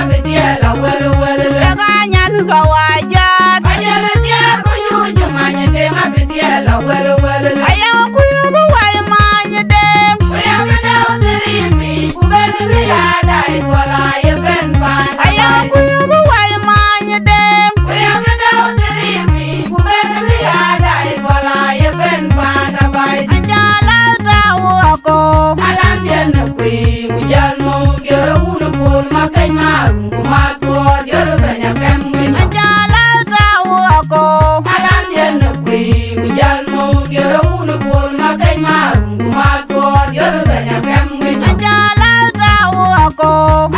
bidiela wele wele Daga nyan ga wajar Ajele dier bunyuju manye denga bidiela wele wele Aya kuyo bu way manye deng Kuya bidao dirimi kubeni biyada itwala yeben bana Aya kuyo bu way manye deng Kuya bidao dirimi kubeni biyada itwala yeben bana bay Anjala tawo ako Alan jenne kwi ujal mo gyoro unu pur makay marum kumaswar gyoro benya kemwina Anjala tawo ako Alan jenne kwi ujal mo gyoro unu pur makay marum kumaswar gyoro benya kemwina Anjala tawo ako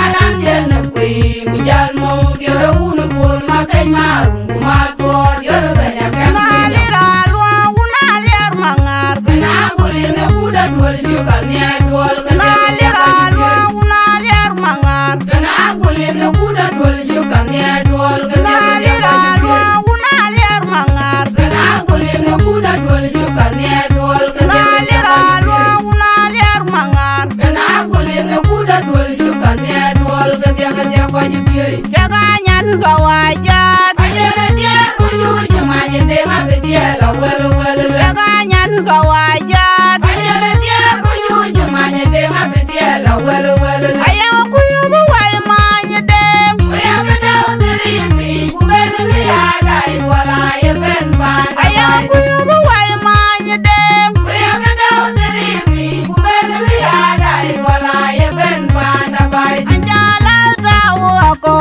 Alan jenne kwi ujal mo gyoro unu pur makay marum kumaswar gyoro benya kemwina Malira lwa una ler mangar Kana kuline kuda duol juga nia duol Malira lwa una ler mangar Kana kuline kuda duol juga nia duol Malira lwa una ler mangar Kana kuline kuda duol juga nia duol Malira lwa una ler mangar Kana kuline kuda duol juga nia duol Ketia ko nyibioi Daga nyan ga wajar Ajele dia kunyu jemanye denga bediela wele wele Daga nyan ga wajar Ajele dia kunyu jemanye denga bediela wele wele Aya kuyo bu way manye deng Kuya bedao dirimi kubeni biyada itwala yeben bana Aya kuyo bu way manye deng Kuya bedao dirimi kubeni biyada itwala yeben bana bay Anjala tawo ako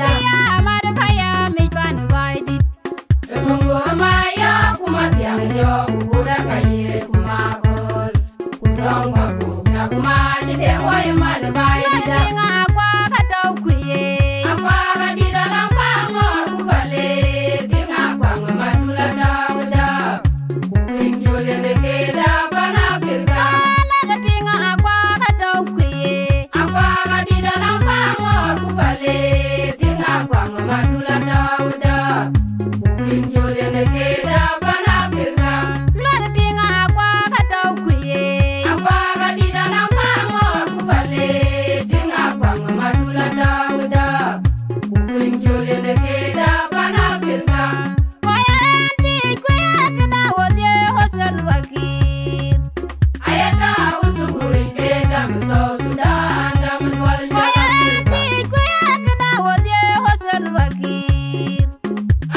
da. Amada paya mi pan baidi. Mungu maya kuma tiang jo kuda kaye kuma kol. Kudong baku na kuma ni de wai mal bai da. Tinga kwa katau kuye. Apa di dalam pangor kubale tinga pang madula dauda. Kuinjul de keda bana birga. Laga tinga kwa katau kuye. Apa di dalam pangor kubale tinga pang madula dauda. Kuinjul de keda bana birga. Laga tinga kwa katau kuye. Apa di dalam pangor kubale tinga pang madula dauda. Kuinjul de keda bana birga. Koyanti kuya kada wode hosal wakir. Ayata usuguri keda mso Sudan dam dwal Koyanti jalapirga. kuya kada wode hosal wakir.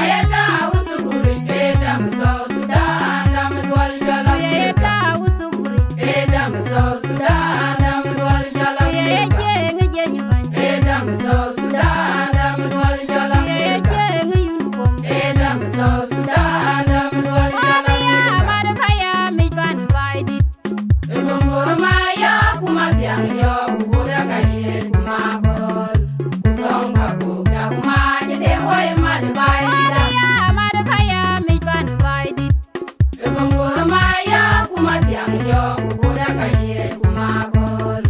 Ayata usuguri keda mso Sudan dam dwal jalapirga. Kuyeta usuguri. Keda mso Sudan dam dwal jalapirga. Kuyete ngejenyi banyi. Keda mso Sudan dam dwal jalapirga. Kuyete ngeyuniform. Keda mso Sudan dam dwal Obiya jalapirga. amada paya mi pan baidi. Ibunguru maya kuma tiang yo kuda kaye kuma kol. Kudong baku ya kuma nyede wai mal bai da. Obiya amada paya mi pan baidi. Ibunguru maya kuma tiang yo kuda kaye kuma kol.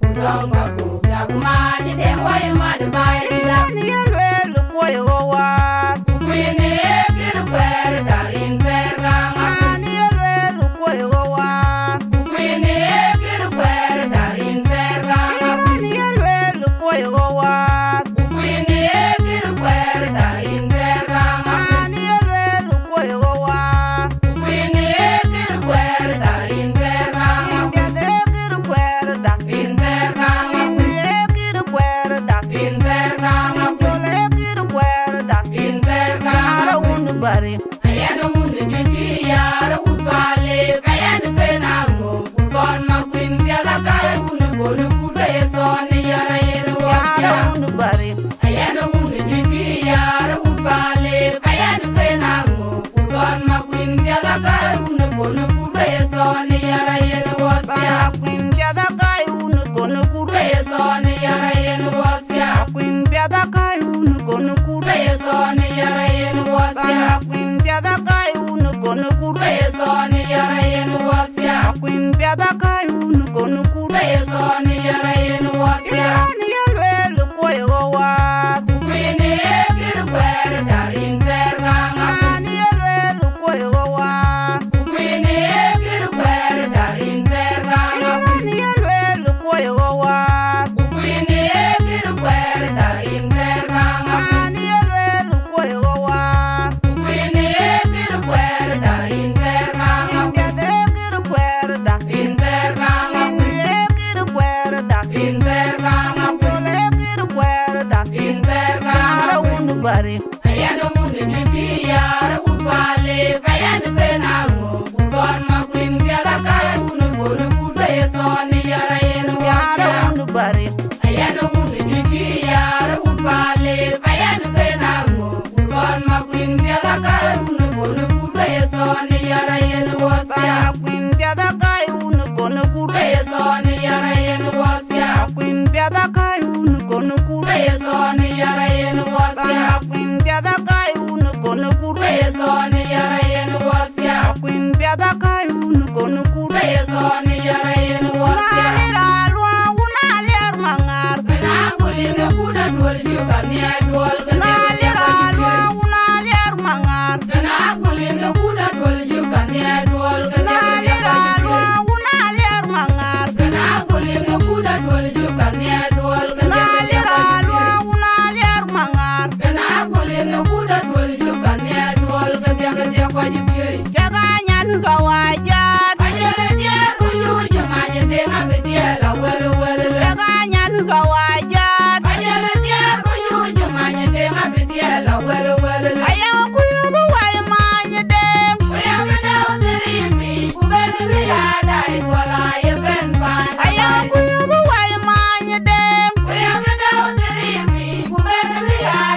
Kudong baku ya kuma nyede wai mal bai da. Ni yelwelu koyo war. Kukwini kir kwer darin tergang aku. Ni yelwelu koyo war. Kukwini kir kwer darin tergang aku. Ni yelwelu koyo war. Kukwini kir kwer darin tergang aku. Ni yelwelu koyo war. Kukwini kir kwer darin tergang aku. Ndede kir kwer da. In tergang aku. Ndede kir kwer da. In tergang aku. Jole kir kwer da. In tergang Ara aku. unu bari. Ayana hunde juki yara upale kayana penango kuzon makwin piada kaya hunu bolu kuda yeson yara yenu Ara wasya. unu bari. Ayana hunde juki yara upale kayana penango kuzon makwin piada kaya hunu bolu kuda yeson yara yenu wasya. Bana kwin jada kai unu kono Kuda kuda. yeson yara yenu wasya. Kwin jada kai unu kono Kuda kuda. yeson yara yenu wasya. Bana kwin jada kai unu kono Kuda kuda. yeson yara yenu wasya. Kwin jada kai unu kono Kuda kuda. yeson yara yenu wasya. Ni yelwelu koyo war. Kukwini kir kwer darin tergang aku. Ni yelwelu koyo war. Kukwini kir kwer darin tergang aku. Ni yelwelu koyo war. Kukwini kir kwer darin tergang aku. Ni yelwelu koyo war. Kukwini kir kwer darin tergang aku. Ndede kir kwer da. In tergang aku. Ndede kir kwer da. In tergang aku. Jole kir kwer da. In tergang Ara aku. unu bari. Ayana hunde juki yara upale kayana penango kuzon makwin piada kaya hunu bolu kuda yeson yara yenu Ara wasya. unu bari. Ayana hunde juki yara upale kayana penango kuzon makwin piada kaya hunu bolu kuda yeson yara yenu wasya. Bana kwin jada kai unu kono Kuda kuda. yeson yara yenu wasya. Kwin jada kai unu kono Kuda kuda. yeson yara yenu wasya. Bana kwin jada kai unu kono Kuda kuda. yeson yara yenu wasya. Kwin jada kai unu kono Kuda kuda. yeson yara yenu wasya. Nalira lwa una ler mangar. Kana kulinga kuda dual juga nia dual Nalira lwa una ler mangar. Kana kulinga kuda dual juga nia dual Nalira lwa una ler mangar. Kana kulinga kuda dual juga nia dual Nalira lwa una ler mangar. Kana kulinga kuda dual juga nia dual Ketia kwa jipyoi Jaga nyan kawajar. Ajele dia kuyu jemanya denga bedia la welu welu Jaga nyan kawajar. Ajele dia kuyu jemanya denga bedia la welu welu Ayaw kuyo buway manya dem. Kuya bedau dirimi kubeni biada idwala ye ben pan Ayaw kuyo buway manya dem. Kuya bedau dirimi kubeni biada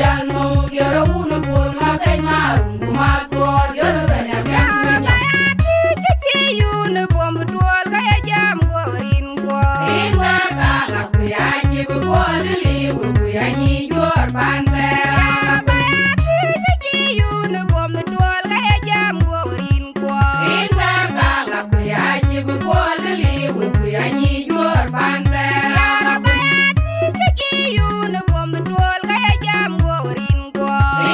Yano yoro unu pol ma kai ma rungu ma suor yoro banya gam minya. Yun bomb dual kaya jam gorin go. Inga kala kuya jibu pol li kuya ni yor pantera. Yun bomb dual kaya jam gorin go. Inga kala kuya jibu pol li kuya ni yor pantera. Yun bomb dual kaya jam gorin go.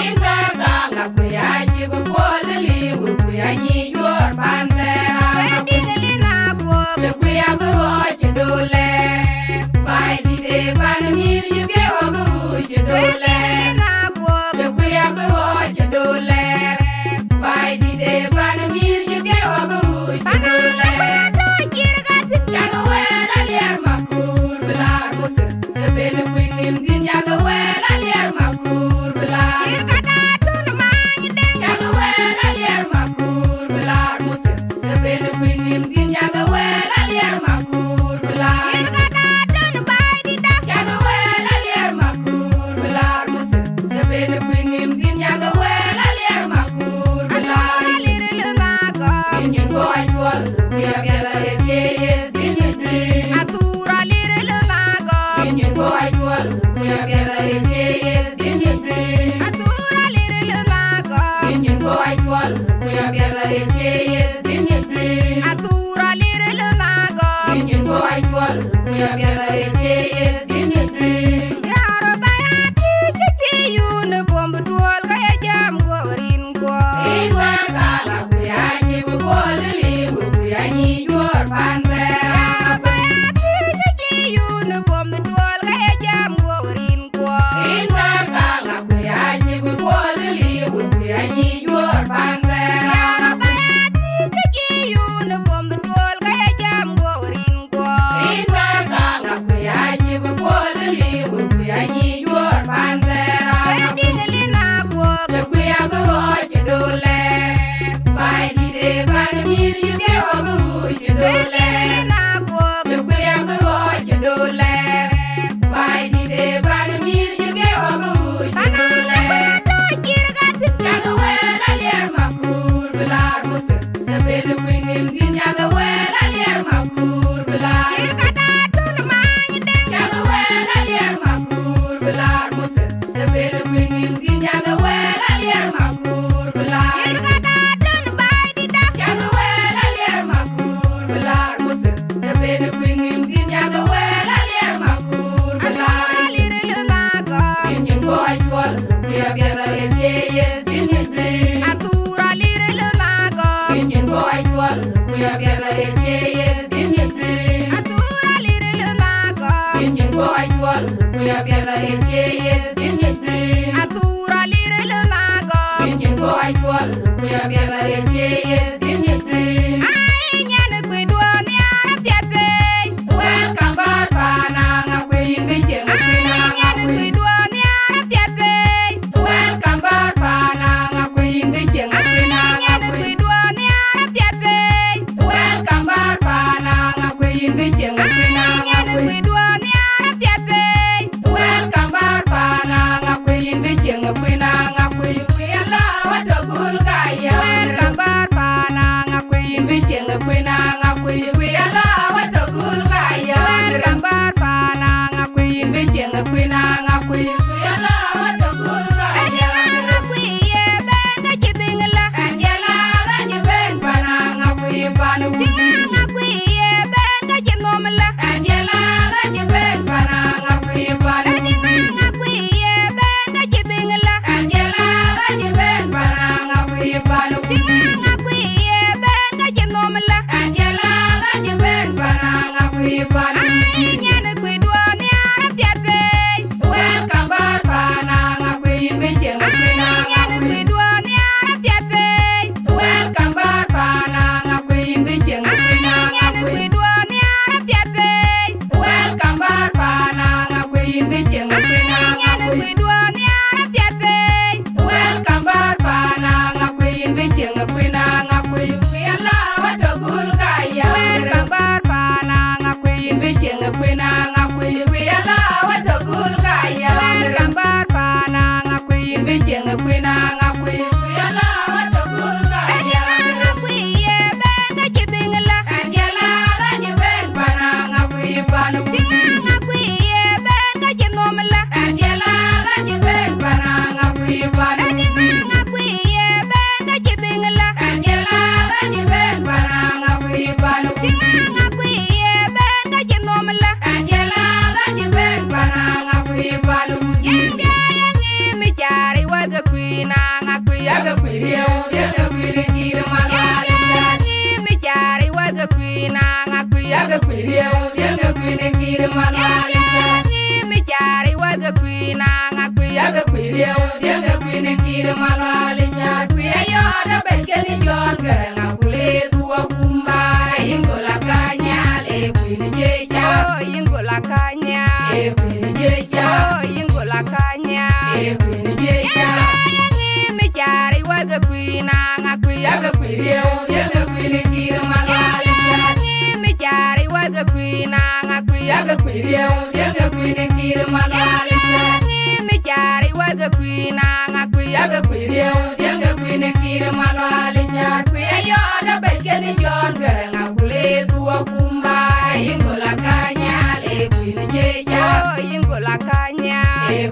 Inga kala kuya jibu pol li kuya ni yor pantera. Kuya buhoje dole, bai di de ban mir yuge obuhoje dole. Kuya buhoje dole, bai di de ban mir yuge obuhoje dole. Yaga wela liar makur belar musir, ben kuingin din yaga wela liar makur belar. Yaga wela liar makur belar musir, ben kuingin din yaga wela liar makur belar. Yaga wela liar makur belar musir, ben kuingin din yaga wela liar makur belar. Dinyin boy twal, kuya bela ye dinyin din. Dinyin boy twal, kuya bela ye dinyin din. Dinyin boy twal, kuya bela ye dinyin din. Dinyin boy twal, kuya bela ye dinyin din. Inga kala kuya jibu pol li kuya ni yor pantera. Inga kala kuya jibu pol li kuya ni yor pantera. Inga kala kuya jibu pol li kuya ni yor pantera. Kuya buhoje dole, bai di de ban mir yuge obuhoje dole. Kuya buhoje dole, bai di de ban mir yuge obuhoje dole. Yaga wela liar makur belar musir, ben kuingin din yaga wela liar makur belar. Yaga wela liar makur belar musir, ben kuingin din yaga wela liar makur belar. Yaga wela liar makur belar musir, ben kuingin din yaga wela liar makur belar. Dinyin boy twal, kuya bela ye dinyin din. Dinyin boy twal, kuya bela ye dinyin din. Dinyin boy twal, kuya bela ye dinyin din. Dinyin boy twal, kuya bela ye dinyin din. Welcome bar pana ngakui ndije ngakui na ngakui. Welcome bar pana ngakui ndije ngakui na ngakui. Welcome bar pana ngakui ndije ngakui na ngakui. Welcome bar pana waga kwina nga kwiya yaga kwiriyo yaga kwiri kir malwali mi chari waga kwina nga kwiya yaga kwiriyo yaga kwiri kir malwali mi chari waga kwina nga kwiya yaga kwiriyo yaga kwiri kir malwali kwiya yo da belkeni jon garanga kule duwa kumba ingola kanyale kwiri jecha ingola kanya kwiri jecha ingola kanya kwiri jecha mi chari waga kwina nga kwiya yaga kwiriyo yaga kwiri kir malwali mi chari waga kwina nga kwiya yaga kwiriyo yaga kwiri kir malwali mi chari waga kwina nga kwiya yaga kwiriyo yaga kwiri kir malwali kwiya yo da belkeni jon garanga kule duwa kumba ingola kanyale kwiri jecha ingola kanya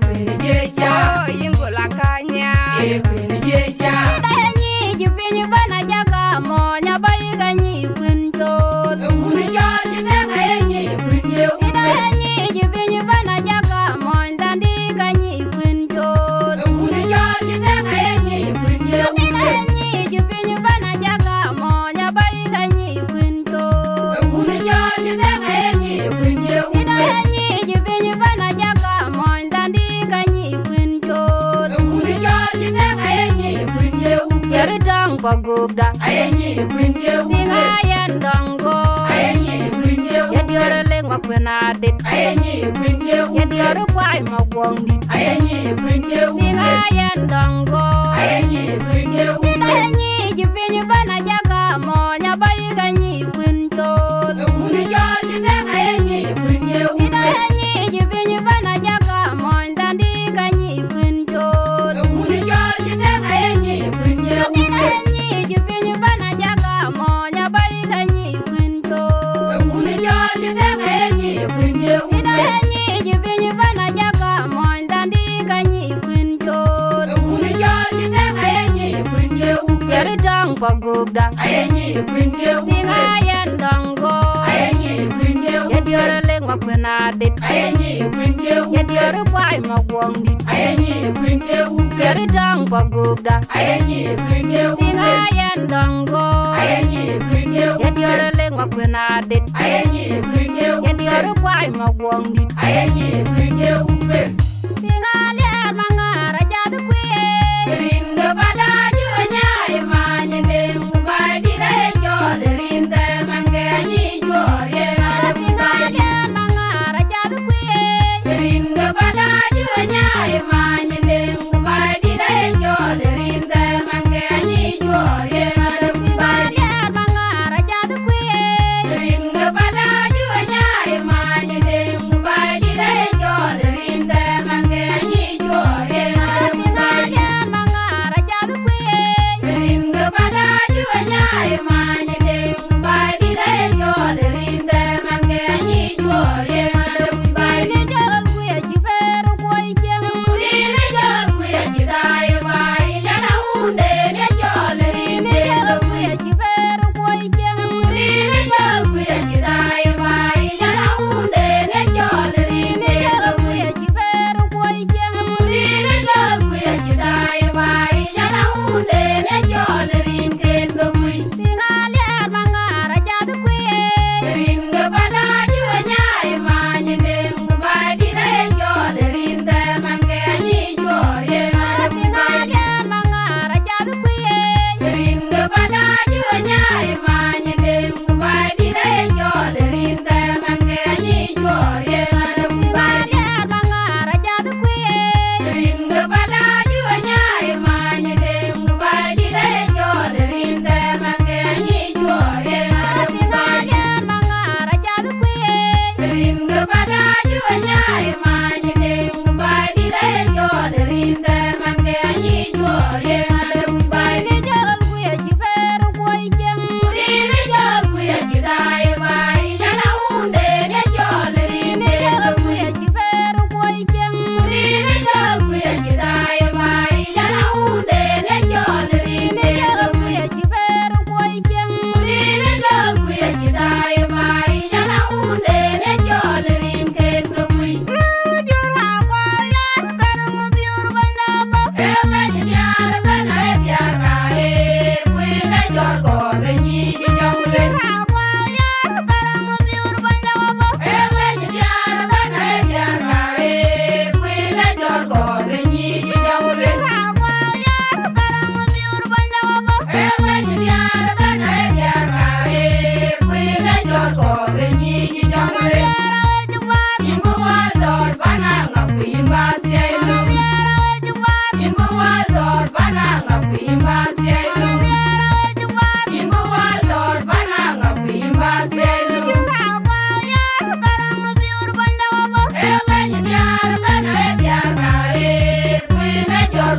kwiri jecha ingola kanya kwiri jecha Dayanyi jipinyu bana jaga monya bayi ganyi kwinto. Uni jon jiteng ayenyi kwinye Dayanyi jipinyu bana jaga monya dandi ganyi kwinto. Uni jon jiteng ayenyi kwinye Dayanyi jipinyu bana jaga monya bayi ganyi kwinto. Uni jon jiteng ayenyi kwinye Dayanyi jipinyu bana jaga monya dandi ganyi kwinto. Uni jon jiteng ayenyi kwinye Yeri dang pagugda. ayenyi kwinye Tinga yen dongo. ayenyi kwinye Yediore lengwa kwenadit. ayenyi kwinye Yediore kwai magwongdit. ayenyi kwinye Tinga yen dongo. ayenyi kwinye Dayanyi jipinyu bana jaga monya bayi ganyi kwinto. Uni jon jiteng ayenyi kwinye Dayanyi jipinyu bana jaga monya dandi ganyi kwinto. Uni jon jiteng ayenyi kwinye Dayanyi jipinyu bana jaga monya bayi ganyi kwinto. Uni jon jiteng ayenyi kwinye Dayanyi jipinyu bana jaga monya dandi ganyi kwinto. Uni jon jiteng ayenyi kwinye Yeri dang pagugda. ayenyi kwinye Tinga yen dongo. ayenyi kwinye Yediore lengwa kwenadit. ayenyi kwinye Yediore kwai magwongdit. ayenyi kwinye Yeri dang pagugda. ayenyi kwinye Tinga yen dongo. ayenyi kwinye Yediore lengwa kwenadit. ayenyi kwinye Yediore kwai magwongdit. ayenyi kwinye Tinga lier mangara chadu kwe. Ringa badaju nyai manyi dengu badi da jole rinta mange anyi jore Tinga lier mangara chadu kwe. Ringa badaju nyai manyi dengu badi da jole rinta mange anyi jore Tinga lier mangara chadu kwe. Ringa badaju nyai manyi dengu badi da jole rinta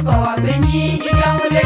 ko be ni ji jongle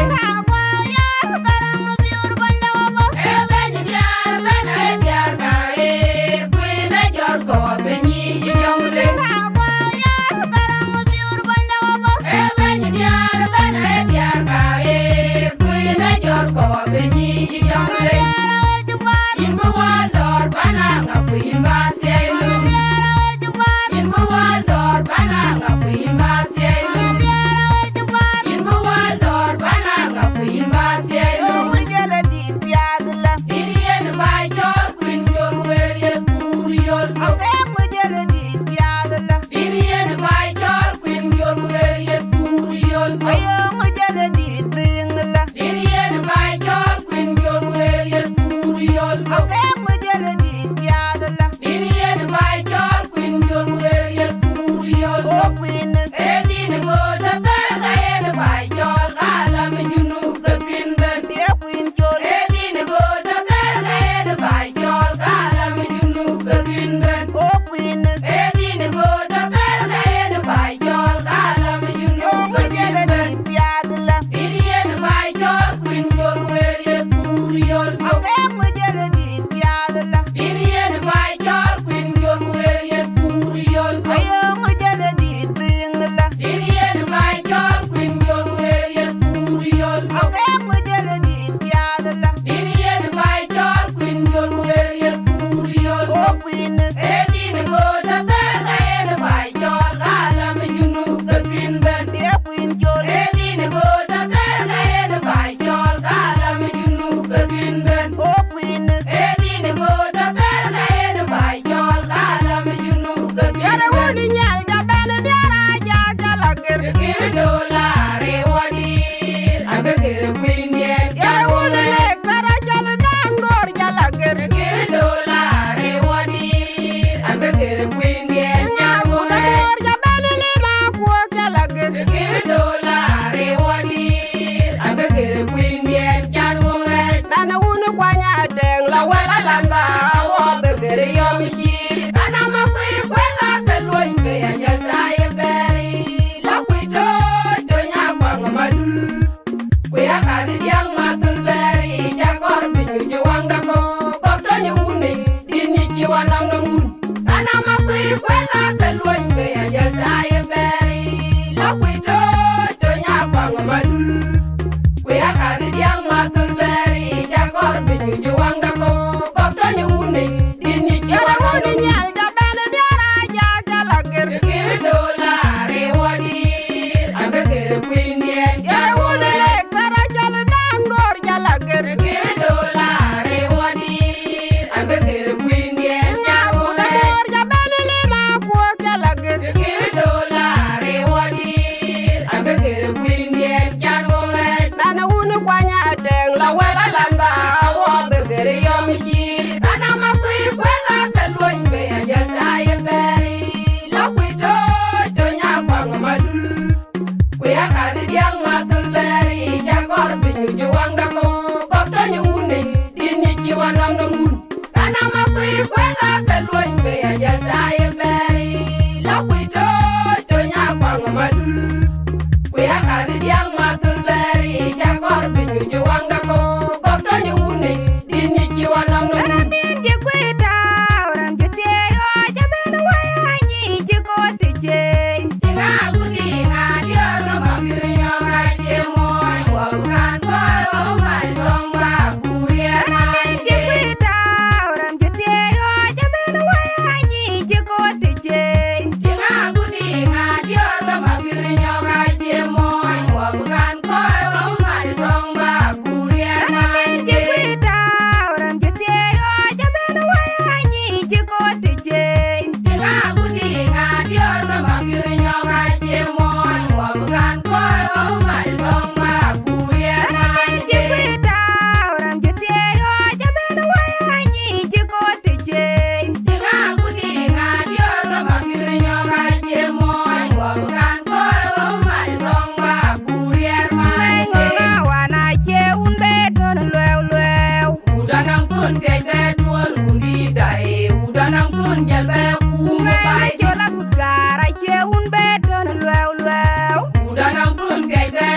Udah nang pun kayak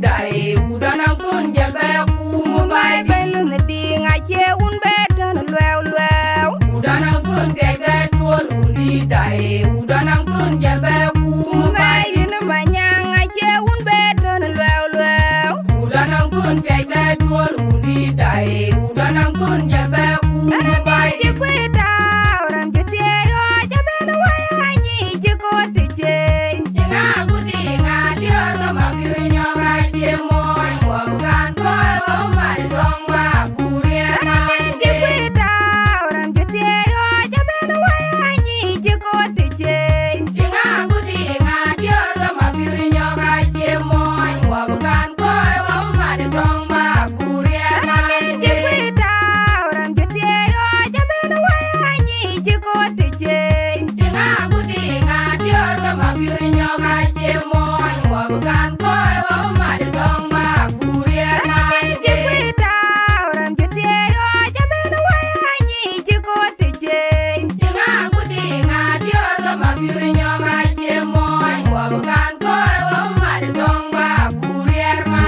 dae udana kun jalbe kum bai di belu ne di nga che un beton lwew lwew udana kun bebe tol undi dae udana kun jalbe kum bai bai ne manya nga che un beton lwew lwew udana kun bebe tol undi dae udana kun jalbe kum bai ji kwita ram je te yo je ben wa ni je ko te je inga gudi nga dior ga mabiri nyoga che moy wa bukan ko o mar dong wa kurie na ji kwita ram je te yo je ben wa ni je ko te je inga gudi nga dior ga mabiri nyoga che moy wa bukan ko o mar dong wa kurie na ji kwita ram je te yo je ben wa ni je ko te je inga gudi nga dior ga mabiri nyoga che moy wa bukan ko o mar dong wa kurie na ji kwita ram je te yo je ben wa ni je ko te je inga gudi nga dior ga mabiri nyoga che moy wa bukan ko o mar dong wa kurie na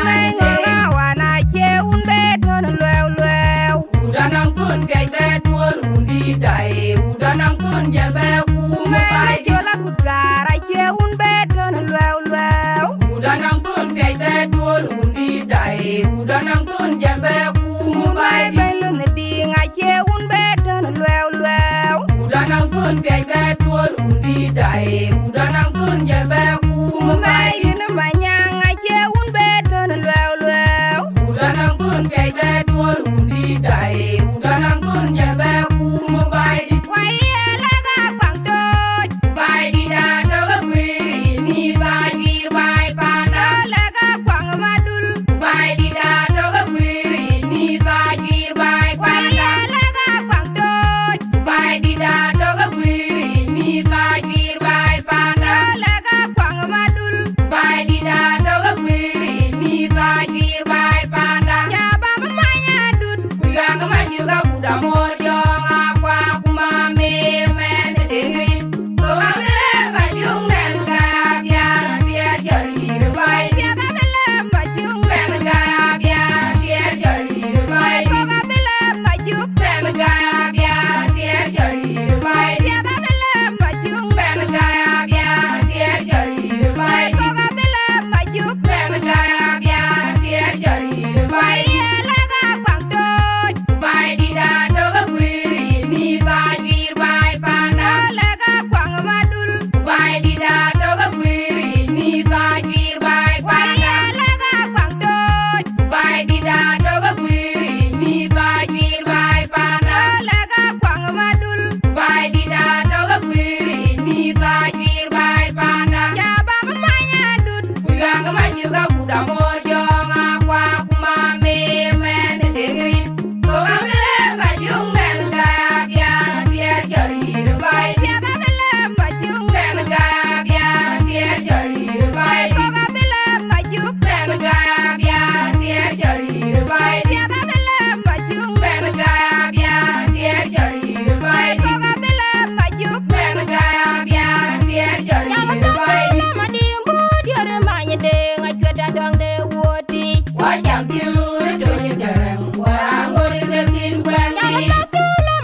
Nga wana che un beton lwew lwew udanang kun bebe tol undi dae udanang kun jalbe kum Mene bai jola kutgara che un beton lwew lwew udanang kun bebe tol undi dae udanang kun jalbe kum bai Belu ne di nga che un beton lwew lwew udanang kun bebe tol undi dae udanang kun jalbe kum bai Ne manya nga che un beton lwew lwew udanang kun bebe tol undi dae udanang kun jalbe kum bai Waye laga kwang toj bai di da do ga wiri ni bai wir bai panda laga kwang madul bai di da do ga wiri ni bai wir bai Waye panda laga kwang toj bai di da do ga wiri ni bai wir bai panda laga kwang madul bai di da do ga wiri ni bai wir bai panda Jaba mamanya dut kuyang ma juga kuda mor jong akwa kuma me men de ngin ko ame ba jung den ga bia bia jari bai Jaba gelem majung ben ga bia bia jari bai Koga belem majuk ben ga bia bia jari bai Jaba gelem majung ben ga bia bia jari bai Koga belem majuk ben ga bia bia jari bai Waye laga kwang toj bai di da do ga wiri ni bai wir bai panda laga kwang madul bai di da do ga wiri ni bai wir bai panda Waye laga kwang toj bai di da do ga wiri ni bai wir bai panda laga kwang madul bai di da do ga wiri ni bai wir bai panda Jaba mamanya dut kuyang ma juga kuda mor jong akwa kuma me men de ngin ko ame ba jung den ga bia bia jari bai Jaba gelem majung ben ga bia bia jari bai Koga belem majuk ben ga bia bia jari bai Jaba gelem majung ben ga bia bia jari bai Koga belem majuk ben ga bia bia jari bai Madimbu diore manya de ngajweda dong de woti wa jam piur to ni garang wa ngor de kin kwangi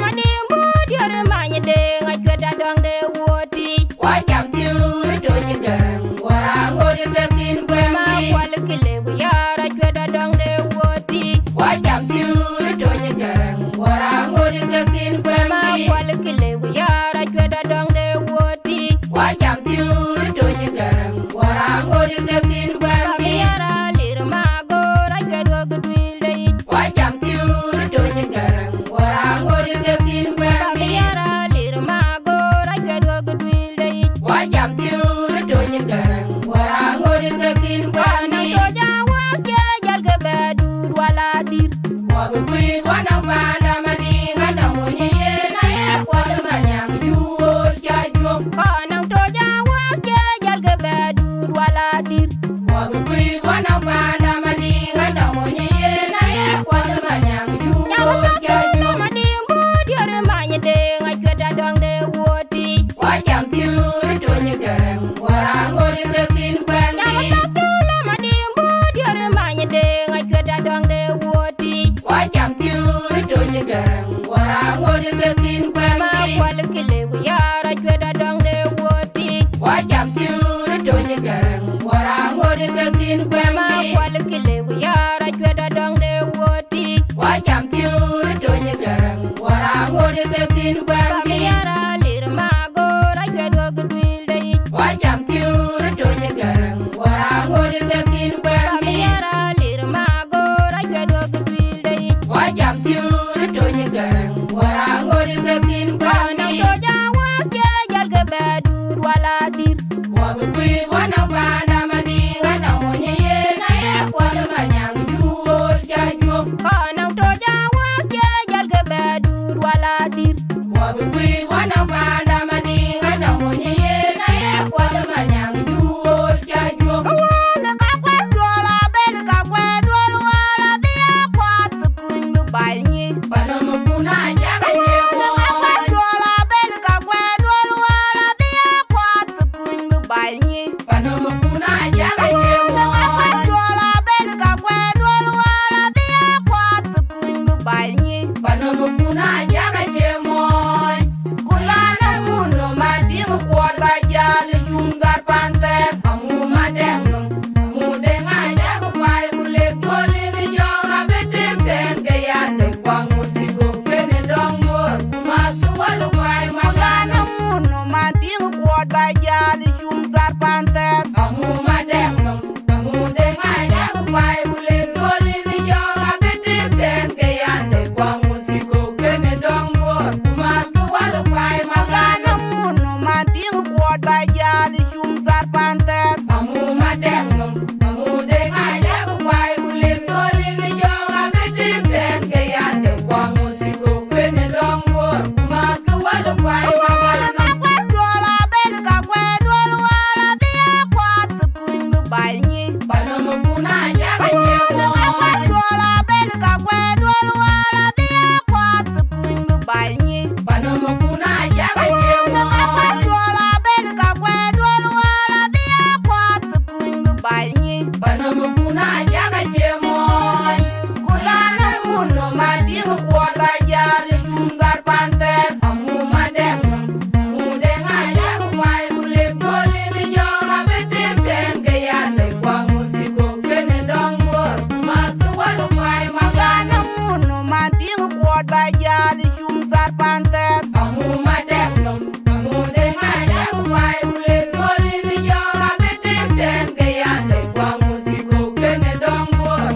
Madimbu diore manya de ngajweda dong de woti wa jam piur to ni garang wa ngor de kin Ma kwangi kwal kile gu yara jweda dong de woti wa jam piur to ni garang wa ngor de kin Ma kwangi kwal kile gu yara jweda dong de woti wa jam piur to ni garang wa ngor de kin kwangi Yara lir ma go ra jweda gu dwile wa jam piur to ni garang wa ngor de kin kwangi Yara lir ma go ra jweda gu dwile wa jam piur to ni garang wa ngor de kin kwangi Toja ngode ke kin kwem ma bi kwal kile ku yara chweda dong de woti wa jam tiur to ni garang wara ngode ke kin kwem bi yara lir ma go ra chweda ku dwil de wa jam tiur to ni garang wara ngode ke kin kwem bi yara lir ma go ra chweda ku dwil de wa jam tiur to ni garang wara ngode ke kin kwem na bi to ja wa ke jal ke bedur wala dir wa bi wa na ba na ma di ga na mo ye na ye kwa na ma nyang juol ja jom na to ja wa ke jal ke bedur wala dir wa bi wa na ba na ma di ga na mo ye na ye kwa na ma nyang juol ja jom wala ka kwa dola ben ka kwa dola wala bi kwa tukun bu bai ni pa na mo puna ja ga ye mo dola ben ka kwa dola wala bi kwa tukun bu bai ni pa na mo puna ja ga ye mo dola ben ka kwa dola wala bi kwa tukun bu bai ni pa na mo puna ja ga ye mo kula na mu no ma di ko kwa ba ja le jum zar panter amu ma deng no mu de nga ja ko pai ku le ko le ni jo ga be de den ge ya de kwa mu si ko pe ne dong mor ma tu wa lo pai ma ga na no ma ting kwat ba ya li chum zar panter amu ma deng no mu de nga ja ko pai ku le ko le ni jo ga be de den ge ya de kwa mu si ko pe ne dong mor ma tu wa lo pai ma ga na no ma ting kwat ba ya li chum zar panter amu ma deng no amu de nga ja ko pai ku le ko le ni jo ga be de den ge ya de kwa mu si ko pe ne dong mor ma tu wa lo pai ma ga na kwa dola ben ka kwa dola wala bi kwa tukun bu bai ni pa na mo puna ja ga ye mo dola ben ka kwa dola wala bi kwa tukun bu bai ni pa na mo puna ja ga ye mo dola ben ka kwa dola wala bi kwa tukun bu bai ni pa na mo puna ja ga ye mo kula na mu no ma di ko kwa ba ja le jum zar panter amu ma deng no mu de nga ja ko pai ku le ko le ni jo ga be de den ge ya de kwa mu si ko pe ne dong mor ma tu wa lo pai ma ga na no ma ting kwat ba ya li chum zar panter amu ma deng no mu de nga ja ko pai ku le ko le ni jo ga be de den ge ya de kwa mu si ko pe ne dong mor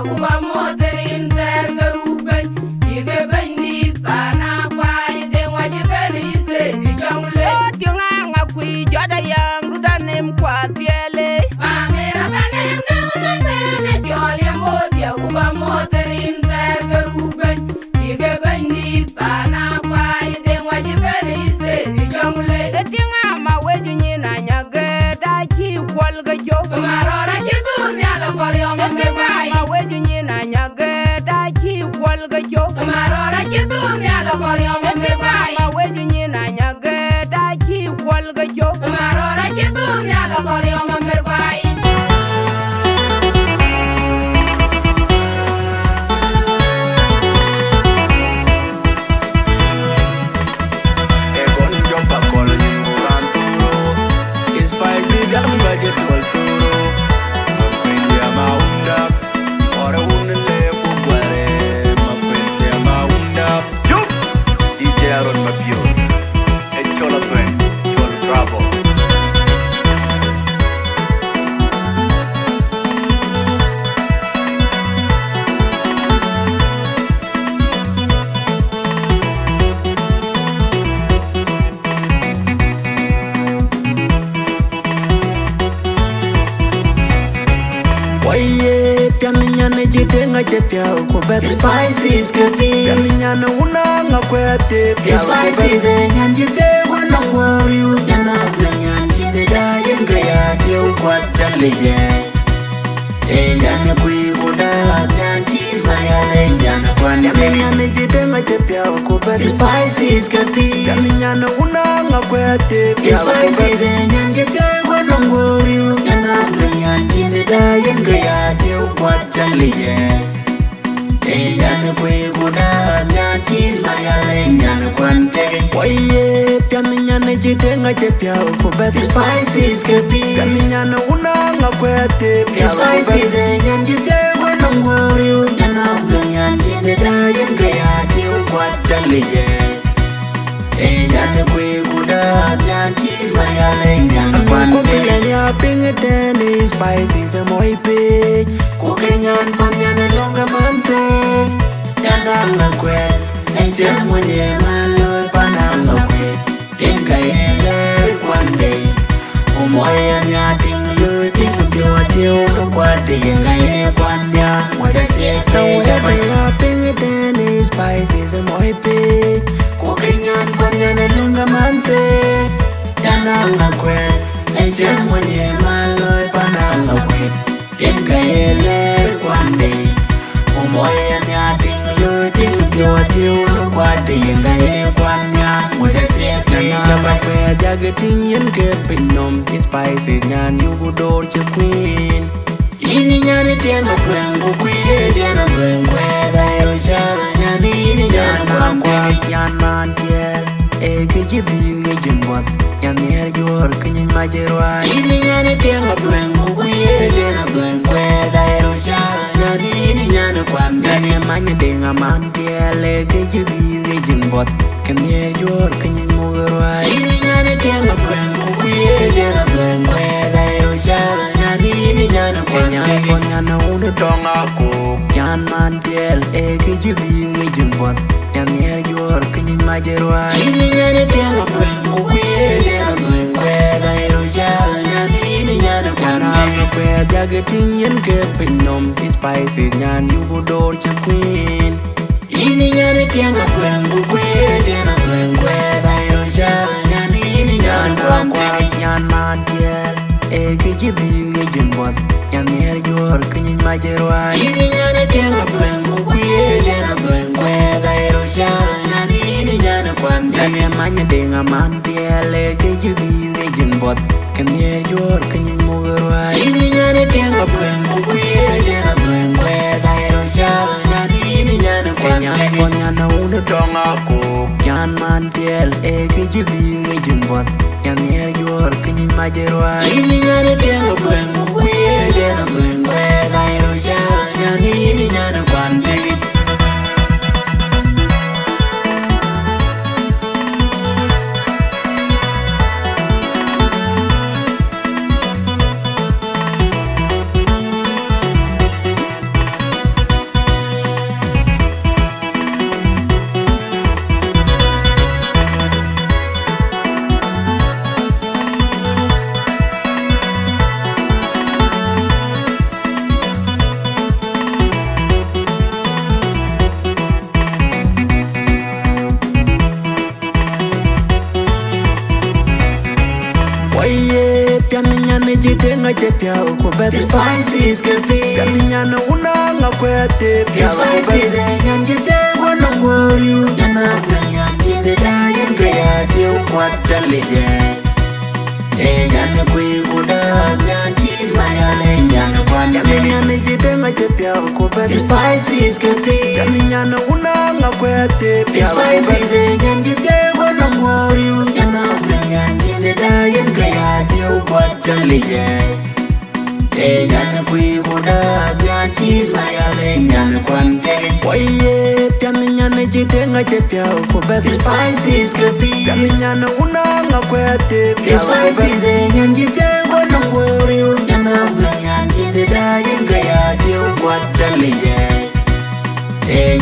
kuba moterin zer garuben ige bendit pana kwai de waje beni se di jongle Tinga nga kui joda yang rudanim kwa tiele. mamira banem de bene jolya modia kuba moterin zer garuben ige bendit pana kwai de waje beni se di jongle Tinga ma weju nyina nyage da chi kwal ga jo. marora kitun ya la koryo mambai Ma weju nyina nyage da chi kwal ga jo. marora kitun ya la koryo mambai Ma weju nyina nyage da chi kwal ga jo. marora kitun ya la koryo mambai Egon jompa kol nyinguran turo Ispaizi jam budget kol turo Makwindia maunda Ora unle bugware Makwindia maunda Yup! DJ Aaron Mabio Echola Twen Chol Bravo Waye piano nyane jitenga chepya ko bet spices ke bi piano nyane una nga kwete pya spices nyan jite wana ngoriu nyana nyan jite da yen gaya te kwat chalije nyane kui goda nyan ji mayale nyane kwan nyane jitenga chepya ko bet spices ke bi piano nyane una nga kwete pya spices nyan jite wana ngoriu nyana nyan jite da yen gaya te kwat chalije nyane kui goda nyan ji mayale nyane kwan tege waye piano nyane jitenga chepya ko bet spices ke bi piano nyane una nga kwete pya spices nyan jite wana ngoriu nyana nyan jite da yen gaya te kwat chalije nyane kui goda nyan ji mayale nyane kwan tege ya pingeten spices moy pe ko kenyan pan nyane longa mante nyana nga kwet jem mwenye malo pana nga kwet inga ele kwande umoya nya ting lu ting bio tiu to kwate inga ele kwanya moja cheke jaba ya pingeten spices moy pe ko kenyan pan nyane longa mante nyana nga kwet jem mwenye malo pana nga kwet inga ele kwande umoya nya ting lu ting bio tiu to kwate inga ele kwanya moja cheke jaba kwet jagating yen ke pinom spices nyan yugo dor che queen ini nyane tenga kwengo kwiye dena kwengwe dairo chal nyani ini nyane kwangwa nyan mantiel ke jidi ye jimbot nyan yer jor kinyin majerwa ini nyane tenga kwengo kwiye dena kwengwe dairo chal nyani ini nyane kwangwa nyane manya denga mantiel ke jidi ye jimbot kenyer jor kinyin mugerwa ini nyane tenga kwengo kwiye dena kwengwe dairo chal nyani ini nyane kwangwa nyana ude tonga ko nyan mantiel ke jidi ye jimbot nyan yer jor kinyin majerwa ini nyane tenga kwengo kwiye dena kwengwe dairo chal nyani ini nyane kwangwa kwe jagating yen ke pinom spices nyan yugo dor che queen ini nyane tenga kwengo kwiye dena kwengwe dairo chal nyani ini nyane kwangwa nyan mantiel ke jidi ye jimbot nyan yer jor kinyin majerwa ini nyane tenga kwengo kwiye dena kwengwe dairo chal nyani ini nyane kwangwa nyane manya denga mantiel ke jidi ye jimbot kenyer jor kinyin mugerwa ini nyane tenga kwengo kwiye dena kwengwe dairo chal nyani ini nyane kwangwa nyana ude tonga ko nyan mantiel ke jidi ye jimbot nyan yer jor kinyin majerwa ini nyane tenga kwengo kwiye dena kwengwe dairo chal nyani ini nyane kwangwa jitenga chepya uko bet spices kepi kalinyana unanga kwete pya spices nyan jite wana ngori yana nyan jite da yan kaya je ukwat chalije nyan kui uda nyan jit mayale nyan kwan kalinyana jitenga chepya uko bet spices kepi kalinyana unanga kwete pya spices nyan jite wana ngori yana nyan jite da yan kaya je ukwat chalije nyan kui uda nyan jit mayale nyan kwan Oye, piano nyane jitenga chepya uko bet spices kepi kalinyana unanga kwete pya spices nyan jitenga nangori unyana nyan jite da yin kaya je ukwat chalije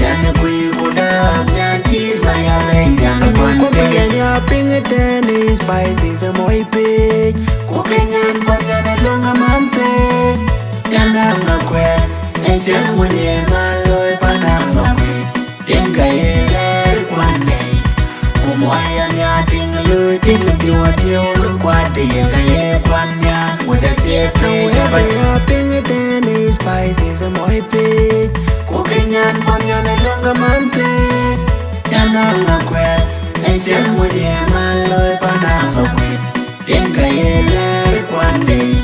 nyan kui uda nyan jit mayale nyan kwan kenya pingete ni spices moy page ko kenyan panyana longa mampe yananga kwet Echen mwenye maloy pananga kwe Inga yeler kwane Umwaya nya tinglu tinglu piwa tiulu kwade Inga ye kwanya Muda chepe jaba ya pingi teni Spices amoy pich Kukinyan kwanya na lunga mampe Yananga kwe Echen mwenye maloy pananga kwe Inga yeler kwane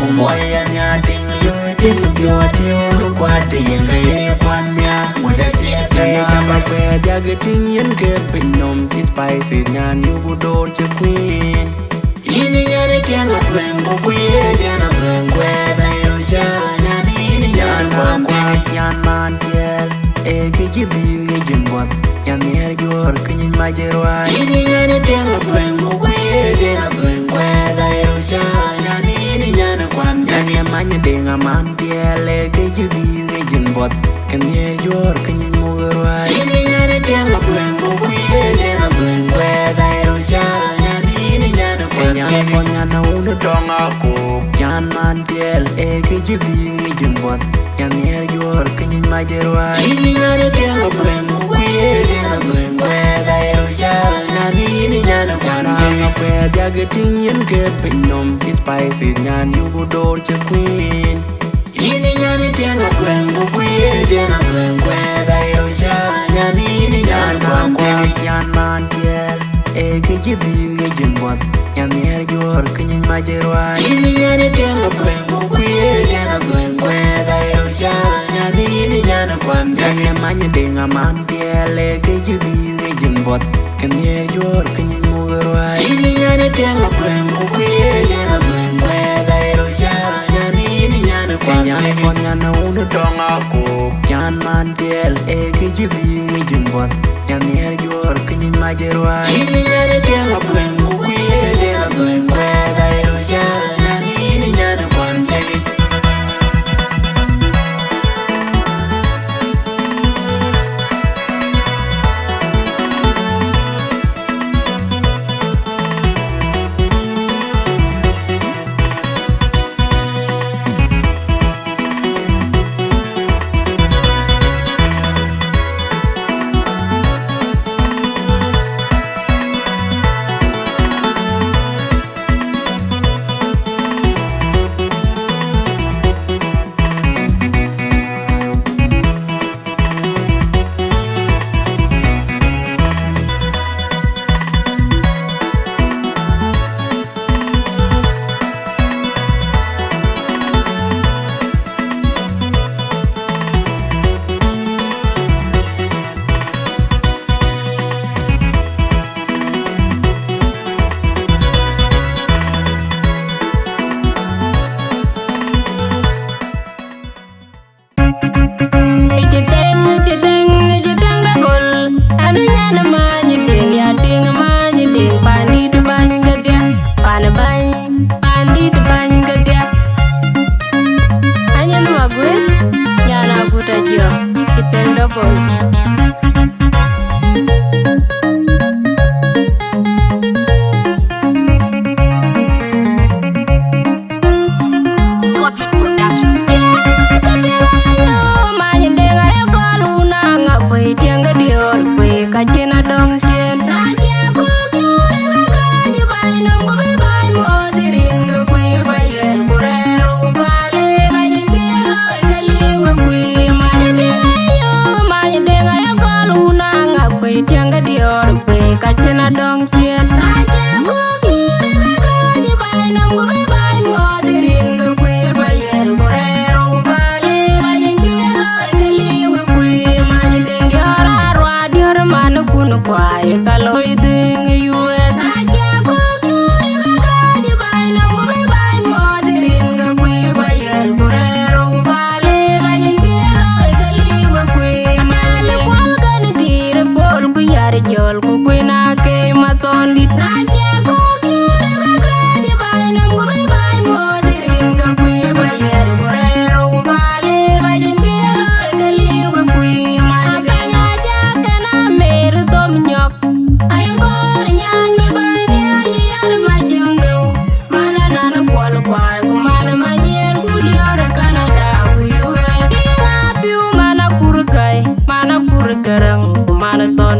Umwaya nya tinglu tinglu tiulu kwade Inga ye kwanya Muda chepe jaba kwe Jagating yen ke pinom Ti spices nyan yugu door che queen Ini nyane tianga kwengo kuye Jana kwengwe da irusha Nyani nyan kwangwa Nyan mantiel Ege jidhi ge jimbot Nyan yer jor kinyin majerwa Ini nyane tianga kwengo kuye Jana kwengwe da irusha Nyani nyan kwangwa Nyani amanya denga mantiel Ege jidhi ge jimbot Kan yer jor kinyin mugerwa Ini nyane tianga kwengo kuye Jana kwengwe da irusha Nyan konyana una donga ko Nyan mantiel eke jidhi jimbot Nyan yer jor kinyin majerwa Ini nyane tenga kwengu kuye Dena kwengwe da irusha Nyani ini nyane kwangwa Nyana kwe jagating yen ke pinom Ti spices nyan yugu door che queen Ini nyane tenga kwengu kuye Dena kwengwe da irusha Nyani ini nyane kwangwa Nyan mantiel eke jidhi jimbot Nyan yer jor kinyin majerwa Ini nyane tenga kwengu kuye Dena kwengwe da irusha Nyani ini nyane kwangwa Nyani amanya denga mantiel eke jidhi jimbot Kan yer jor kinyin mugerwa Ini nyane tenga kwengu kuye Dena kwengwe da irusha Nyani ini nyane kwangwa Nyan konyana una donga ko Nyan mantiel eke jidhi jimbot Nyan yer jor kinyin majerwa Ini nyane tenga kwengu kuye Dena kwengwe da irusha Nyani ini nyane kwangwa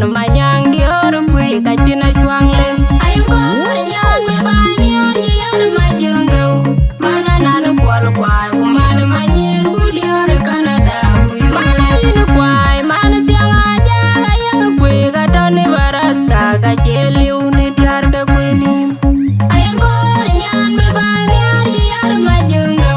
manyang dior kui kachina chuang len. Ayang kor nyan me bani oni yar majungo. Mana nanu kwal kwai kumana manyer kulior Canada kuyu. Mana inu kwai mana tiang aja ayang kui katone barasta kacheli uni diar ka kuinim. Ayang kor nyan me bani oni yar majungo.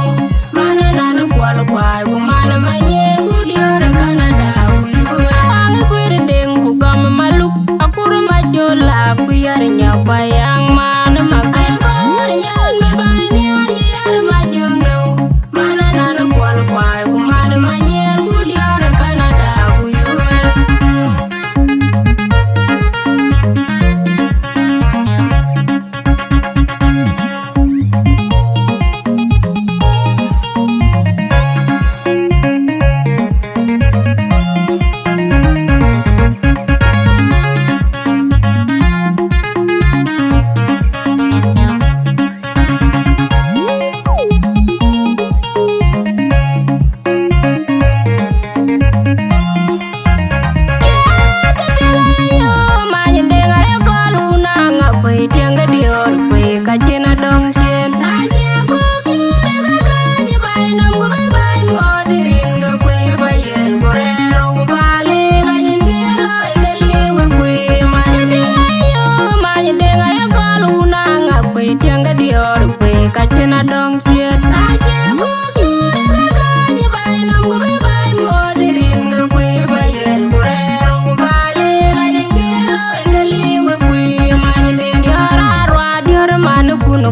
Mana nanu kwal kwai kumana manyer kulior Canada kuyu. Ayang kuir deng kukam maluk akuru majola kuyar nyabayang mana makai. Ayang kor nyan me bani oni yar majungo. Mana nanu kwal kwai kumana manyer kulior Canada kuyu.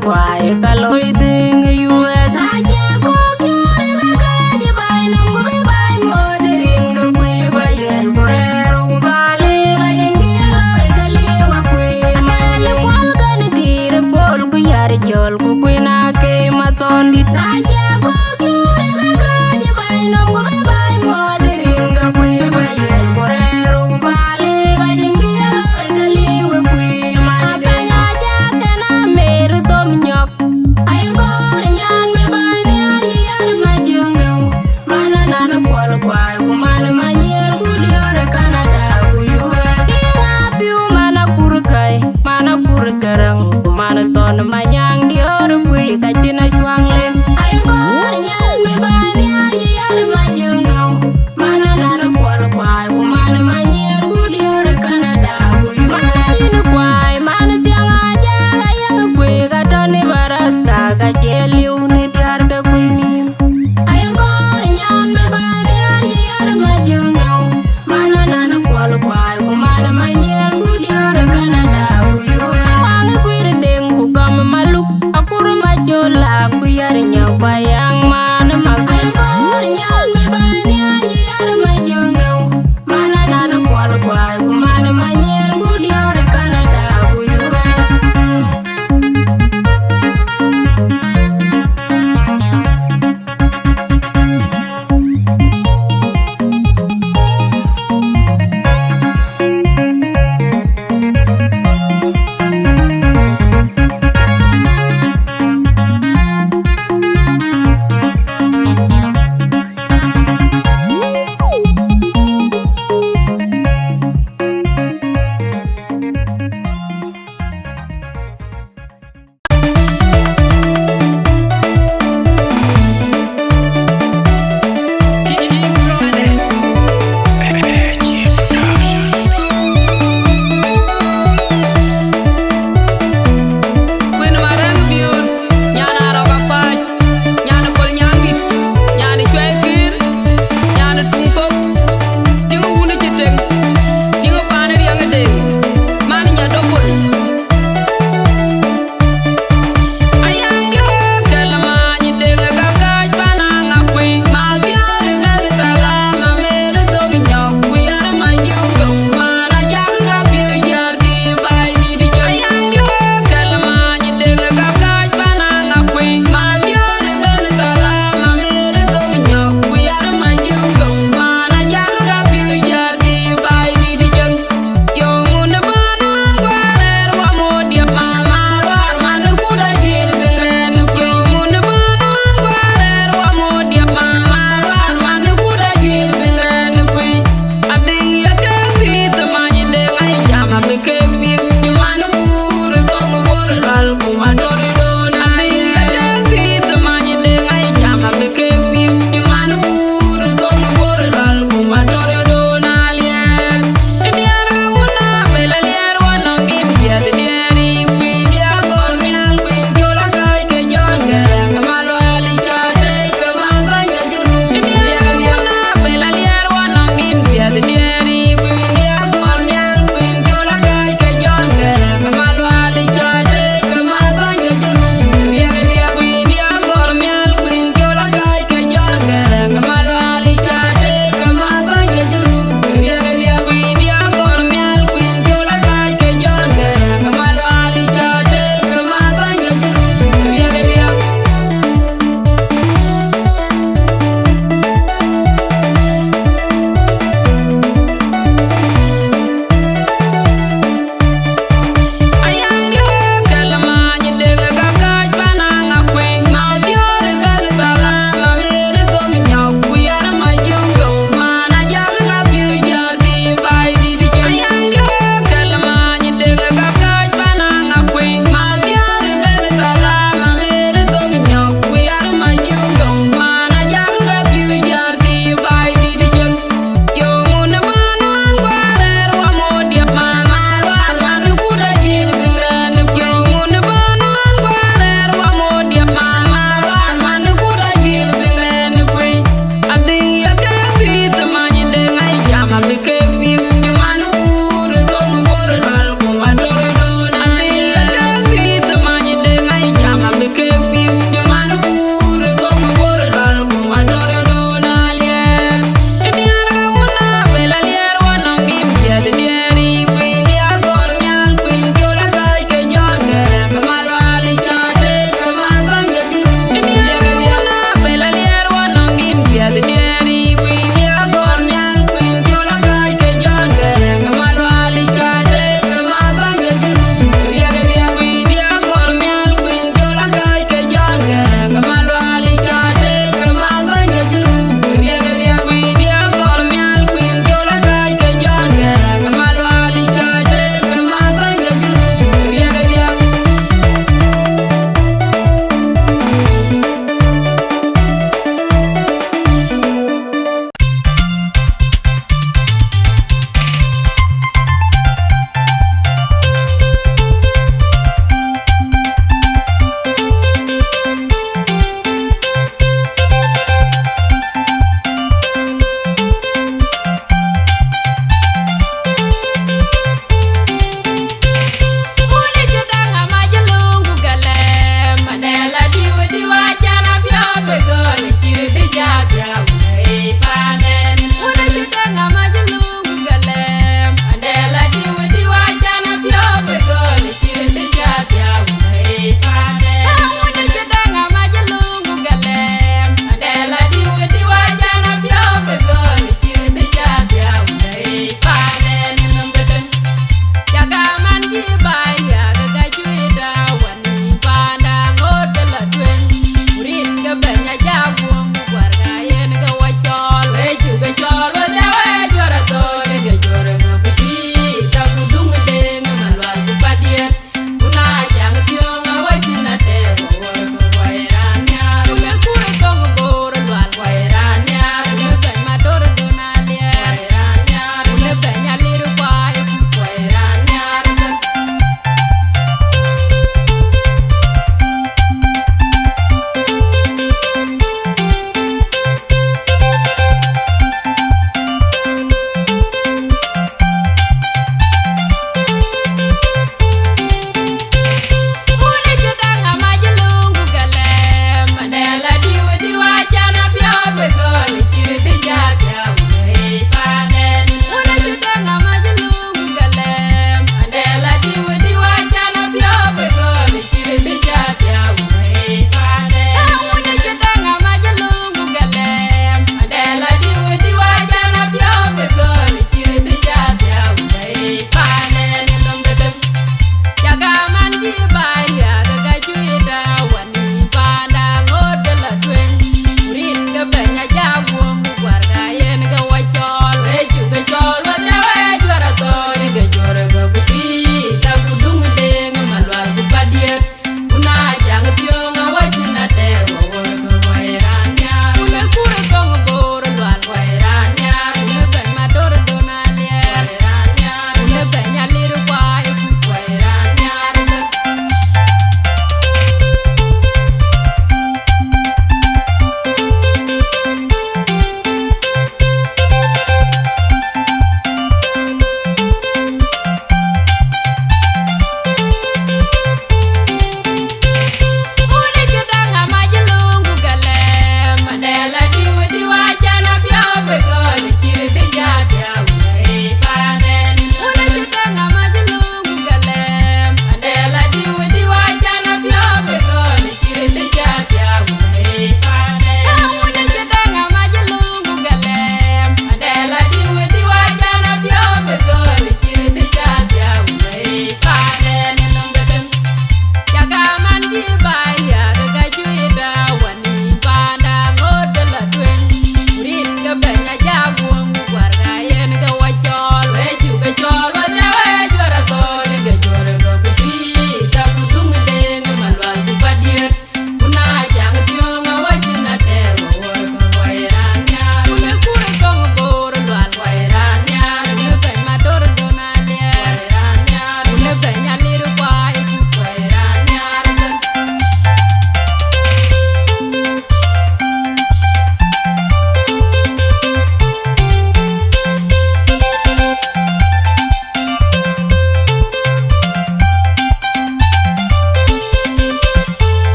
Kwai kaloi ding US aja ko kyore kakaje bai nam go bai modering go kwe bai borero bale bayengi oi kali wa kwe male kwal kan dir bol ku yar jol ku kwe na ke maton di aja ko kyore kakaje bai nam go bai modering go kwe bai borero bale bayengi oi kali wa kwe male aja kana meru tom nyok. Ayang kor nyan me bani oni yar majungo. Mana nanu kwal kwai kumana manyer kulior Canada kuyu. Inga piu mana kurkai mana kurgarang kumana ton manyang dior kui kachina chuang len. Ayang kor nyan me bani oni yar majungo. Mana nanu kwal kwai kumana manyer kulior Canada kuyu. Mana inu kwai mana tiang aja ayang kui katone barasta kacheli uni diar ka kuinim. Ayang kor nyan me bani oni yar majungo. Mana nanu kwal kwai kumana manyer kulior Canada kuyu. Ayang kuir deng kukam maluk akuru majola kuya.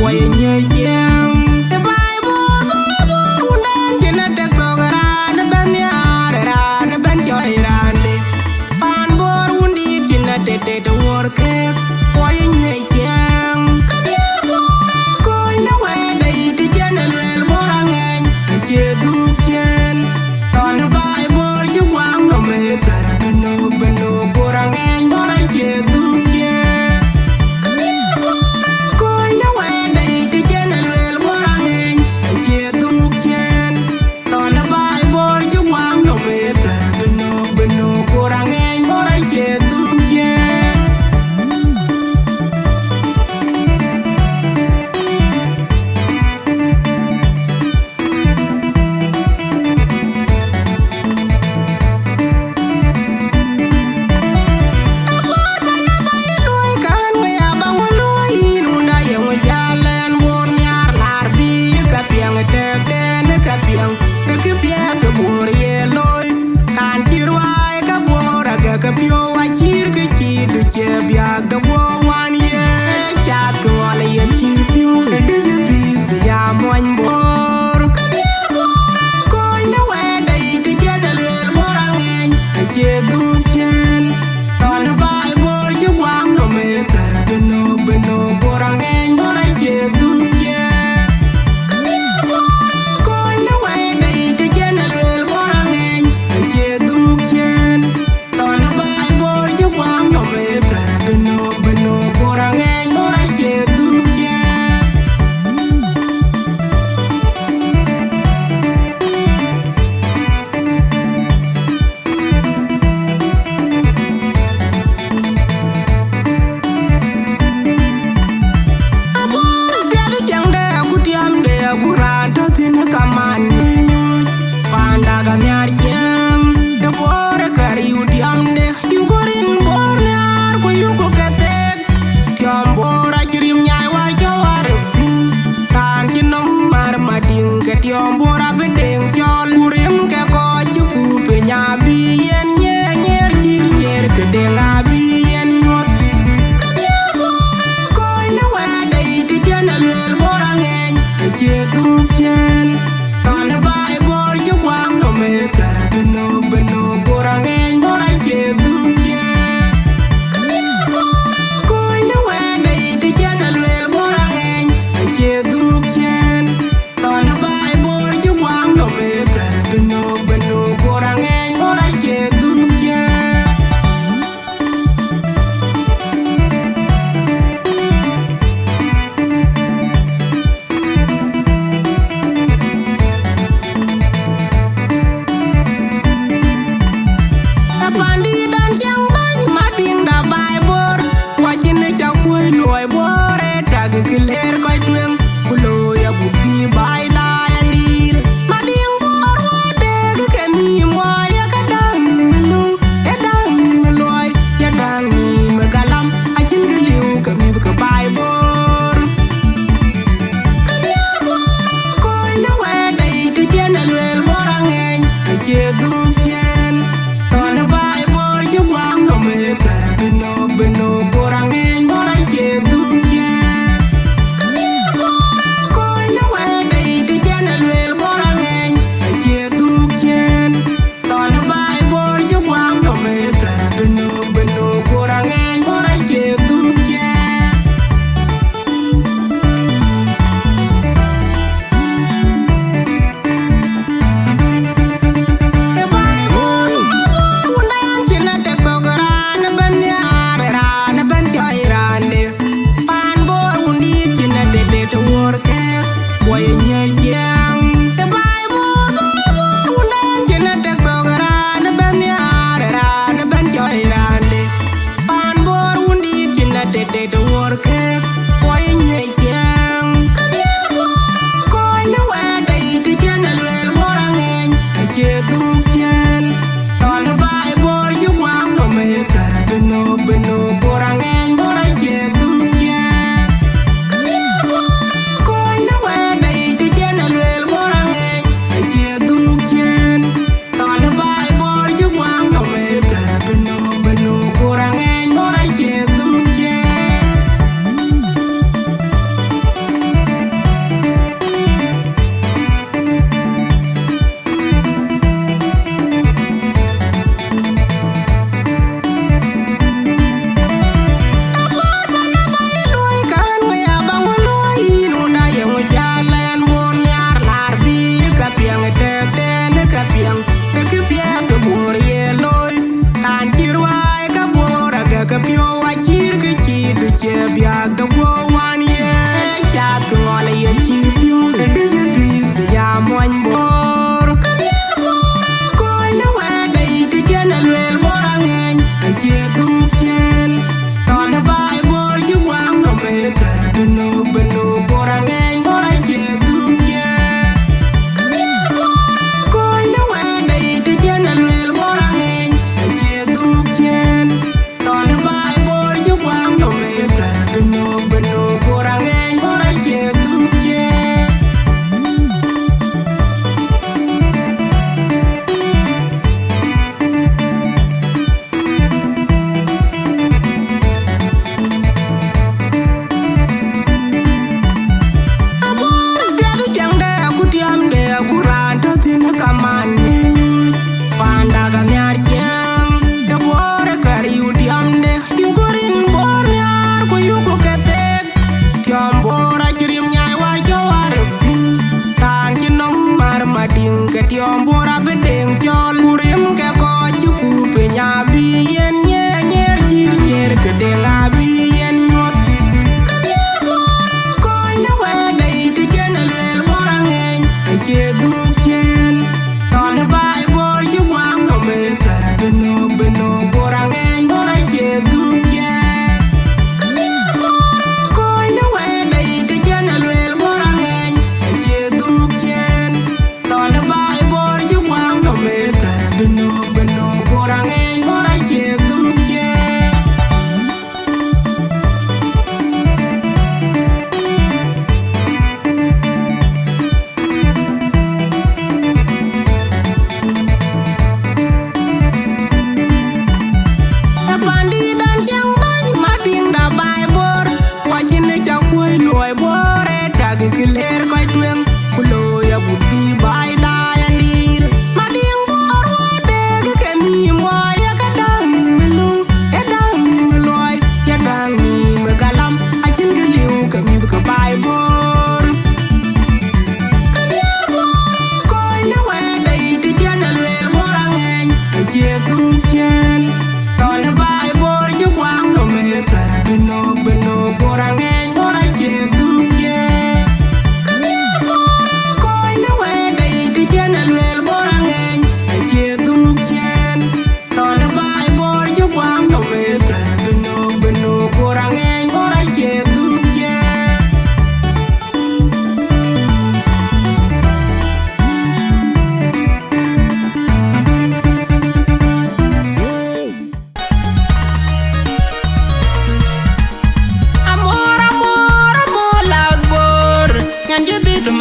boy nye jam the bible undan jena te gogara na ben ya ra na ben joy rande pan bor undi jena te de work boy nye jam ko na we dai ti jena lel borangen je du jen on the bible ju wang no me tara beno borangen boran je du jen ko na we dai ti jena lel borangen je du jen on the bible ju wang no me tara beno borangen boran je du jen Pio a chir ke chi du che biak da wo wan ye chat ko ale ye chir pio de je bi ya moan bor ko na we dai ti je na le borangen a che du chen ton bai bor je wang no me tara beno borangen bor a che du chen ko na we dai ti je na le borangen a che du chen wang no me tara beno borangen bor a che du chen abor bial chang de agutiam de aguran to tin kaman panda ga nyar jem de bor kari udiam de yugorin bor nyar ko yugo ketek tiam bor a chirim nyai wa jawar tan chinom mar mading ke tiam bor a bedeng jol urim ke ko chufu pe nya bi yen nyer nyer ke deng a bi yen nyot ko na wa dai ti jana lel bor angen che du chen tan bai bor ju wang no me tara beno bor angen bor a che du chen ko na wa dai ti jana lel bor angen che du chen tan bai bor ju wang no me tara beno bor angen bor a che du chen Pandi dan chang ban mading da bai bor wachin ne cha kuy loy bore tag kiler koy twen kulo ya budi bai la yandir mading bor wade ke mi mo ya kadang ni melu ya dang ni meloy ya dang ni megalam achin geliu ke mi ke bai bor ko na wa dai ti jena lel borangen che du chen ton bai bor ju wang no me tara beno borangen bor a che du chen ko na wa dai ti jena lel borangen che du chen ton bai bor ju wang no me tara beno borangen bor a che du chen the bible undan jena te gogara na ben ya ra na ben joy rande pan bor undi jena te work boy nye jam the bible undan jena te gogara na ben ya ra na ben joy rande pan bor undi jena te work boy nye jam ko na wa dai ti jena lel borangen che du chen ton bai bor ju wang no me tara beno borangen bor a che du chen ko na wa dai ti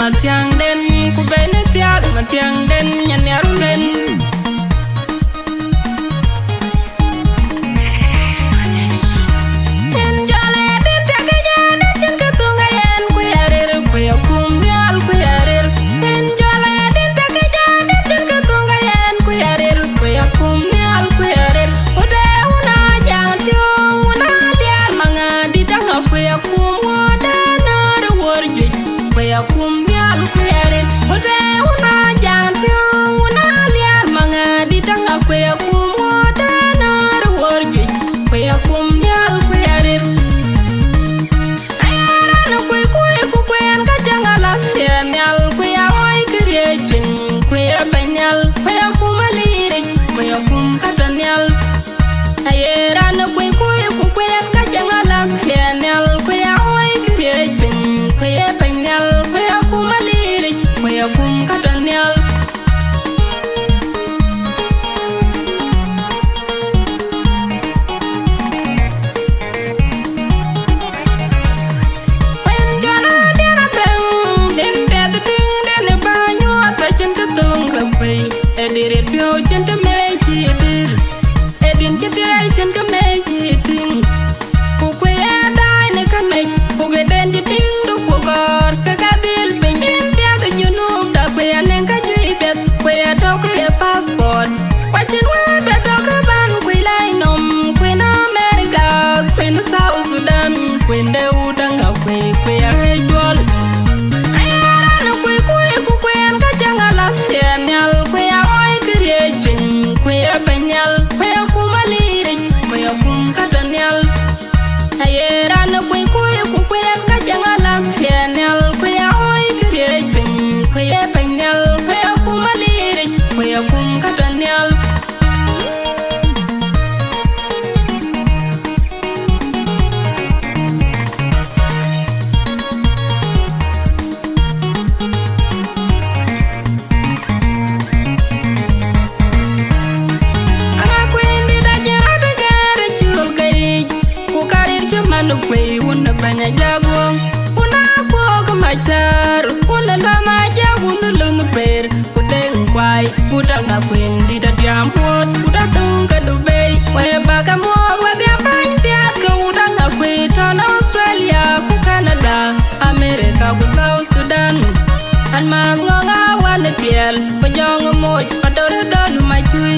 matiang den ku bene tiag matiang den nyan yarulen en jale den taganya den chen katunga yen ku yarer ku yakum yal ku yarer en jale den taganya den chen katunga yen ku yarer ku yakum yal ku yarer ude una jang tyo una liar manga ditanga ku yakum oda nar worji ku yakum yal ku yarer ude una jang tyo una liar manga ditanga ku yakum oda nar worji ku yakum yal ku yarer ayara ku ku kuen ka jangala yal ku ya oi kriejin ku ya penyal ku yakum alire ku yakum katanyal ayera ku kuen ka jangala yal ku ya oi kriejin ku ya penyal ku yakum alire ku yakum katanyal passport watching where the talk ban we line Queen America Queen South Sudan Queen de udanga kwe rejol ayara kwe kuen ka jangala yanyal kwe oi kriejin kwe penyal kwe kumalire kwe kum katanyal ayera kwe kuen ka jangala yanyal kwe oi kriejin kwe penyal kwe kumalire kwe kum katanyal kwe una banya jago una ko machar una lama jago una lung per kudeng kwai udanga kwen di da diamot udatunga dubei kwe baga mo wa bia pan pia ka udanga kwe ton Australia ku Canada America ku South Sudan an mangonga wane piel pojong mo padore don machui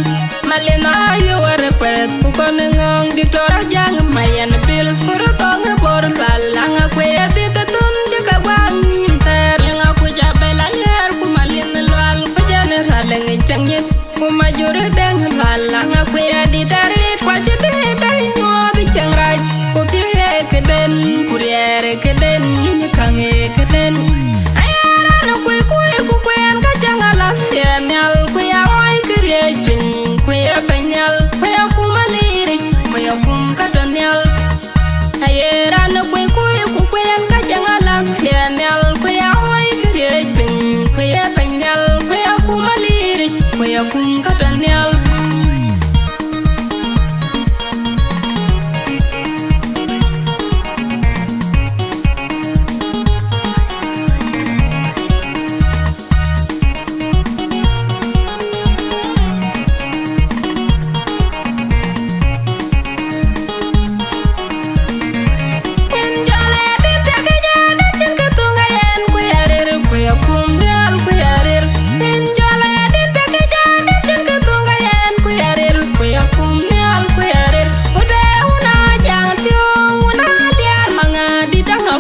malena yo ware kwet ku konengong diktora jang mayan bil kuro tong bor balanga kwe atita tun jaka wangin ter nga ku jabela yer ku malin lwal ku general ngi changit ku majure deng balanga kwe aditarit kwa chete dai nyod changraj ku pire keden kuriere keden kange keden ayara kwe kuen ka jangala yanyal ku ya oi kriejin ku ya penyal ku ya kumalire ku ya kum katanyal ayera kwe kuen ka jangala yanyal ku ya oi kriejin ku ya penyal ku ya kumalire ku ya kum katanyal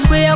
Kwe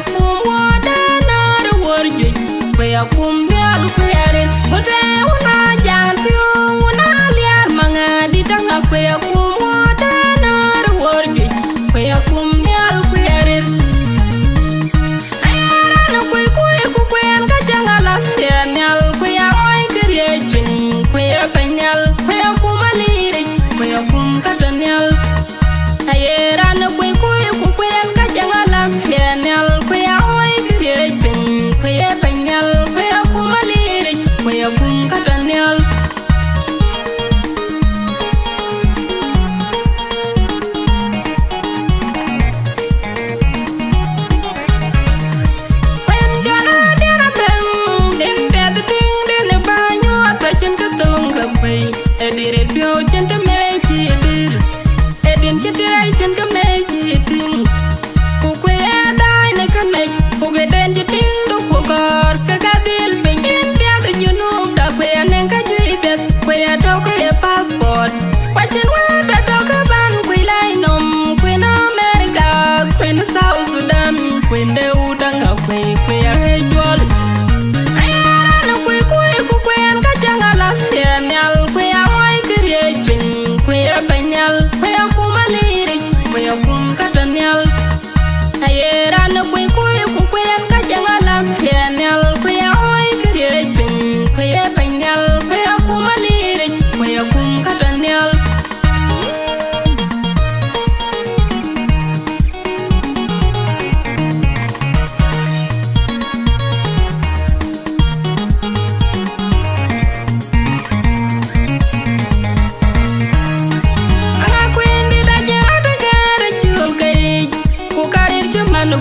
kwende udanga kwe ajol ayana kwe kwen ka jangala nyal kwe ay kriye bin kwe banyal kwe kumaliri kwe kum katanyal ayera na kwe kwen ka jangala nyal kwe ay kriye bin kwe banyal kwe kumaliri kwe kum katanyal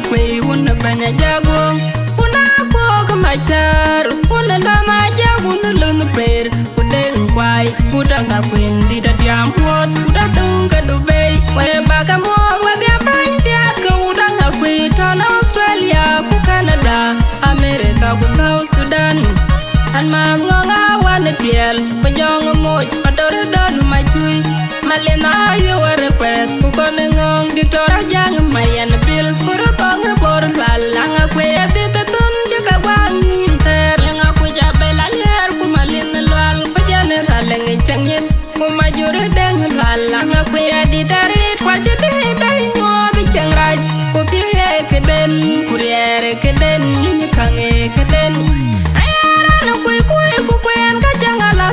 kwe una banya jago una pok machar una lama jago una lun per kudeng kwai kudanga kwendi da diam wot kudatunga dubei kwe baka mo wa bia banya ko udanga kwe ton Australia ku Canada America ku South Sudan an ma ngonga wan tiel pajong moj pador don machui malena yo ware kwet ku kon ngong ditora jang mayan bil kuro tong por langa kwe atita tun jaka wangi ter nga ku jabela ler ku malin lwal ku general ngi changin ku majur deng langa kwe aditarit kwa jete dai ngod changraj ku pire keden kuriere keden ni kange keden ayara na kwe kwen ka jangala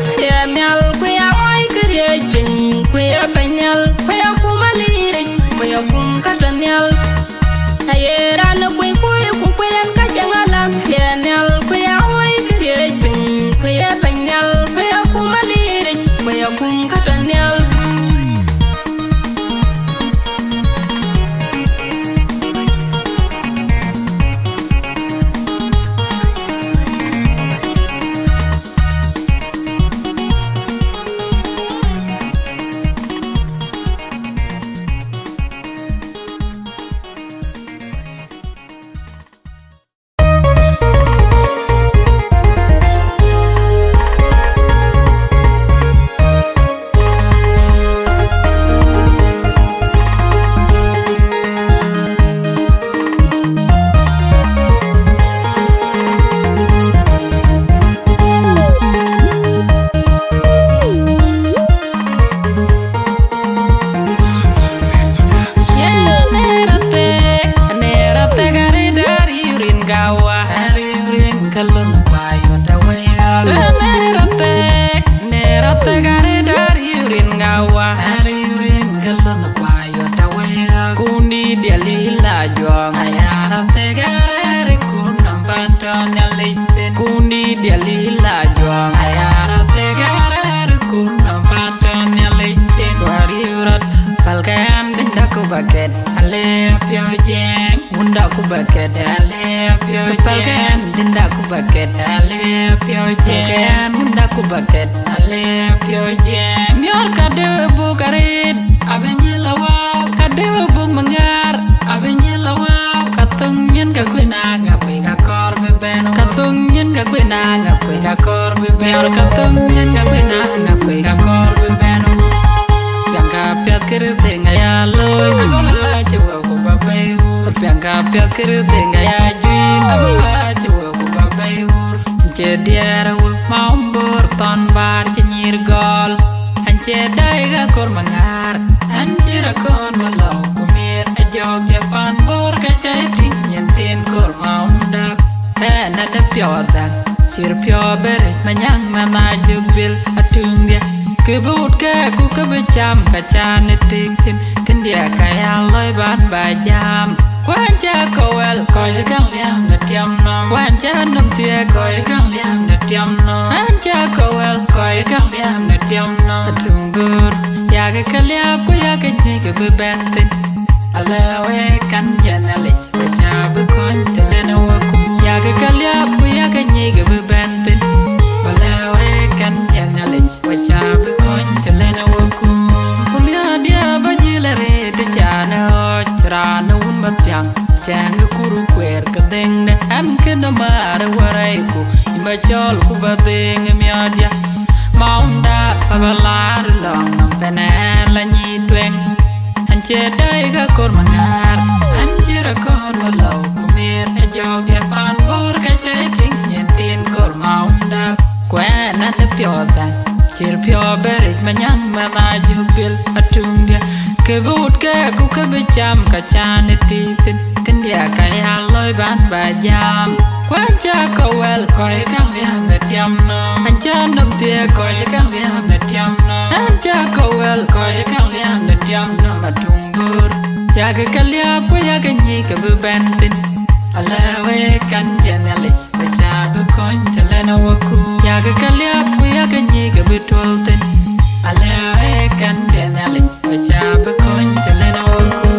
nyal kwe ay kriye bin kwe banyal kwe kumaliri kwe kum katanyal ayera na kwe kwen ka jangala nyal kwe ay kriye bin kwe banyal kwe kumaliri kwe kum katanyal Kebut ke ku kebejam kacan tikin kendia kaya loy ban bajam Wanja kowel koi kang liam na tiam no Wanja num tia koi kang liam na tiam no Wanja kowel koi kang liam na tiam no Tungur ya ke kalia ku ya ke jige bebentin Alawe kan janalich Wajab kon telena waku Ya ke kalia ku ya ke jige bebentin Alawe kan janalich Wajab kon telena waku Kumya dia bajilare de chana Rana un matang Changa kuru kwer kadeng ne An kena mara waraiku Ima chol ku badeng miadia Maunda pabalar long Nang pener la nyitweng Anche dai ga kor mangar Anche rakon walau kumi chir pyo berik manyang mana jubil atundia kebut ke ku kebecham kacane titin kendia kaya loy ban bajam kwacha kowel koy kam yam betiam no anja nom tie koy kam yam betiam no anja kowel koy kam yam betiam no matumbur ya ke kalya ku ya ke ni ke bentin alawe kan janalik baca bekon telena waku ya ke kalya ku ya ke ni ke betolten alawe kan janalik baca bekon telena waku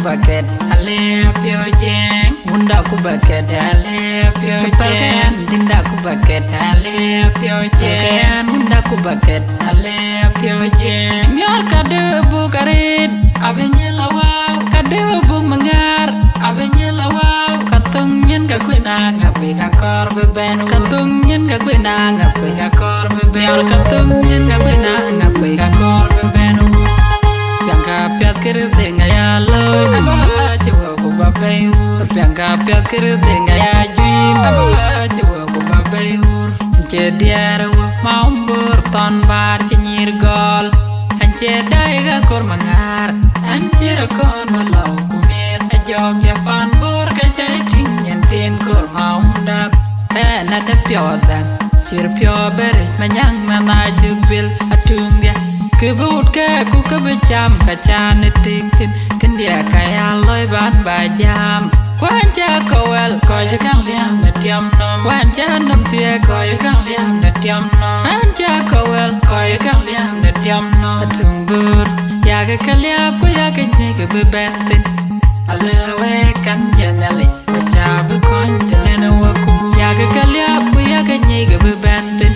bucket, ale pio jeng. Munda ku bucket, ale pio jeng. Dinda ku bucket, ale pio jeng. Munda ku bucket, ale pio jeng. Mior kade bu karit, abenye lawau. Kade bu mengar, abenye lawau. Katungin ka kuina ngapi kakor bebenu. Katungin ka kuina ngapi kakor bebenu. Mior katungin ka kuina ngapi kakor bebenu. Piangka piat kirte ngaya loy aba cewa ku babayur piangka piat kirte ngaya juim aba cewa ku babayur cediar wa maumbur ton bar cinyir gol ance daiga kor mangar ance kon walau kumir ajog ya pan bor ka cai ting nyen kor maundap na de piodan sir pio ber manyang mana jubil atungia kebut ke ku kebecham kacane tikin kendia kaya loy ban bajam kwanja kowel koy kang liam netiam nom kwanja nom tie koy kang liam netiam nom anja kowel koy kang liam netiam nom atungbur ya ke kalya ku ya ke nyike bebentin alewe kan janali bachab kon telena waku ya ke kalya ku ya ke nyike bebentin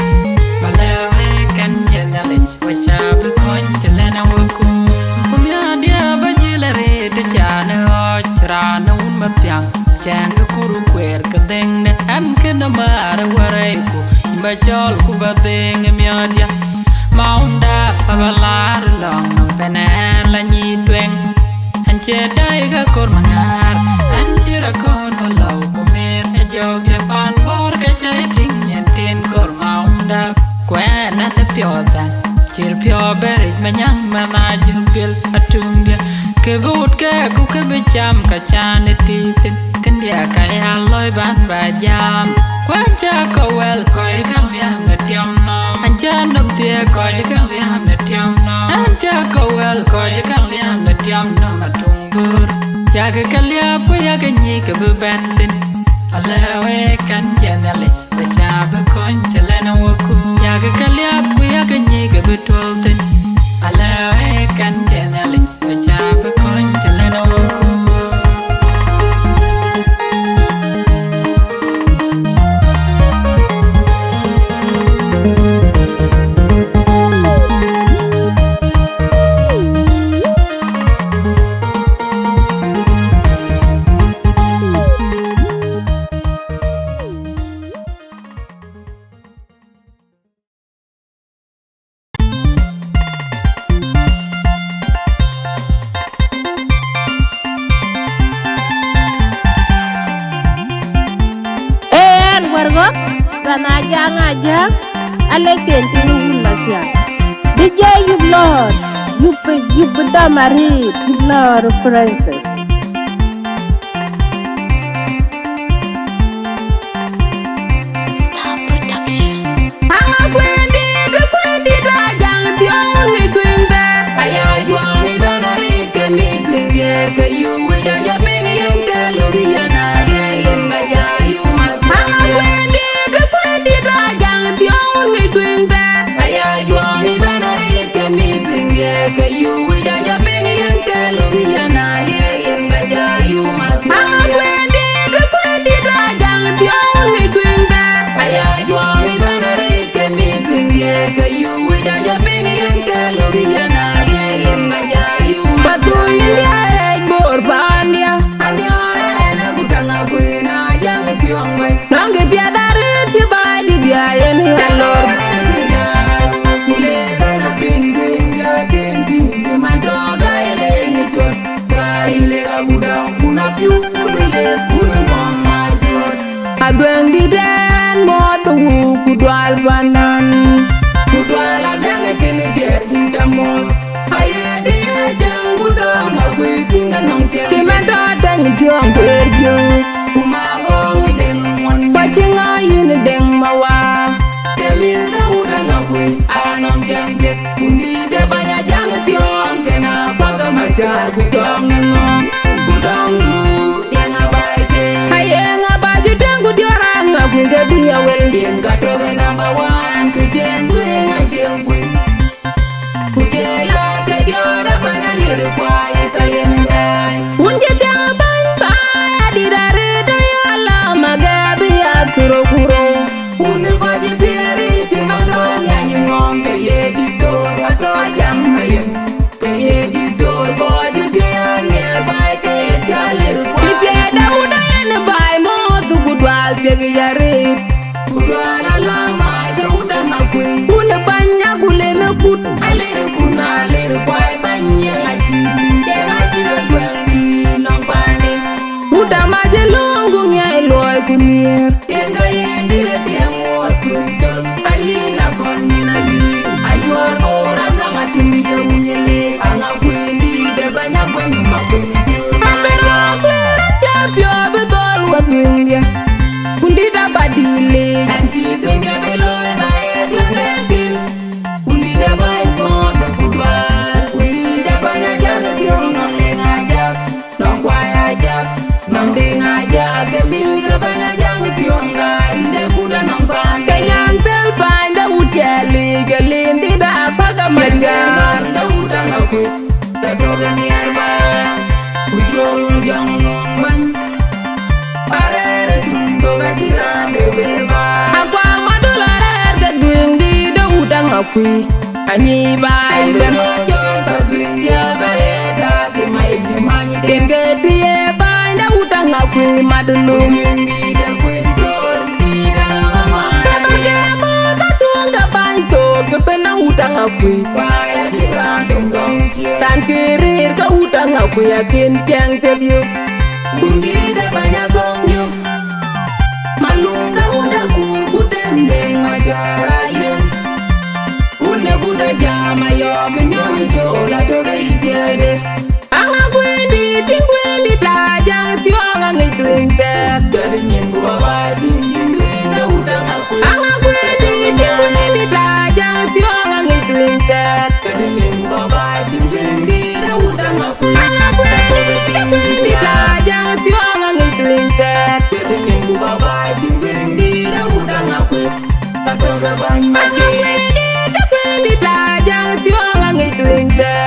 alewe kan janali bachab kon telena waku kumya dia bajilare de chane ojrana un matyang chang kuru kwer kadeng ne an kena mar wareku bachol ku badeng myadia maunda pabalar long nang penan la nyi tweng anche dai ga kor mangar anche ra kon walau kumer jog ya pan bor ka chai ting nyen tin kor maunda kwana te piodan chir pio berik manyang mana jubil atungia kebut ke ku kebecham kacane titin kendia kaya loy ban bajam kwacha kowel koy kam yam netiam nom anja nom tie koy kam yam netiam nom anja kowel koy kam yam netiam nom atungbur ya ke kalya ku ya ke nyi ke bebentin alewe kan janale bachab kon telena waku ya ke kalya ku ya ke nyi ke betolten alewe kan janale bachab kon telena waku Aja aleken tinu masia DJ you've lost you've been married you've lost references Star Production. Anga kwendi rajang tiong ni kwinde aya juang ni dana rit ke mixing ye ke yu we ja ping yang ke luria na ye inga ja yu ma anga kwendi rajang tiong ni kwinde Nonge piadare ti bai di dia yen helor. Adweng di den mo tu kudwal banan. Kudwal adang kini dia intamot. Aye dia jang kudang ngakui tinggal nong tiang. Cimento deng diong berju. Kumagong deng mon. Pachinga yun deng mawa. Temil da udang ngakui anong jang jet. Undi de banyak jang tiong kena paga majar kudang ngong. Kudang du dia ngabai ke. Aye ngabaju deng kudiorang ngakui gabi awel. Yang katroge number 1 kujen gue ngajeng gue. Kujela ke diora banyak lirik wae kayen dai. Unje deng ban bai adidare dayala magabi akuro kuro. Une kwaji piari timandong nyanyi ngong keye ditor wato jang mayen. Keye ditor kwaji piari bai keye kalir wae. Ike dauda yen bai mo tu kudwal tegi yarit. Kudwal alama dauda ngakui. Une banya gule me kut. Alir kuna alir kwae banya ngajiti. Dia ngajiti kwengi nong pane. Uda maje lungu nyai loy kunir. Yenga yendire tiang wot kuntul. Ayina kon minali. Ajuar orang nanga timide unyele. Anga kwendi de banyak kwengi makundu. Ambero kwera japyo betol watwindia. Kundida badile. Anchi tunga beloy bae tunga bil. Undi de bae mota kudwal. Undi de banyak jaga tiong nong le ngajak. Nong kway ajak. Nong de ngajak. Kemil de banyak jaga tiong gari de kuda nong pan. Kenyan tel panda uteli gelindi da paga manja. Manda udang aku. Tetroga niarba. Ujol jang ngomban. Parere tuntoga tirande beba. Akwa madulare erga gwindi da udang akui. Anyi bai ben. Denge tiye bai da udang akui madulu. Tebage mo tatunga bai to kepena udang akui. Tan kirir ka udang akui akin tiang teliu. Anga gwindi tingwindi tajang tiong angi twinter. Anga gwindi tingwindi tajang tiong angi twinter. Anga gwindi tingwindi tajang tiong angi twinter. Anga gwindi tingwindi tajang tiong angi twinter. Anga gwindi tajang tiong angi twinter. Anga gwindi tajang tiong angi twinter.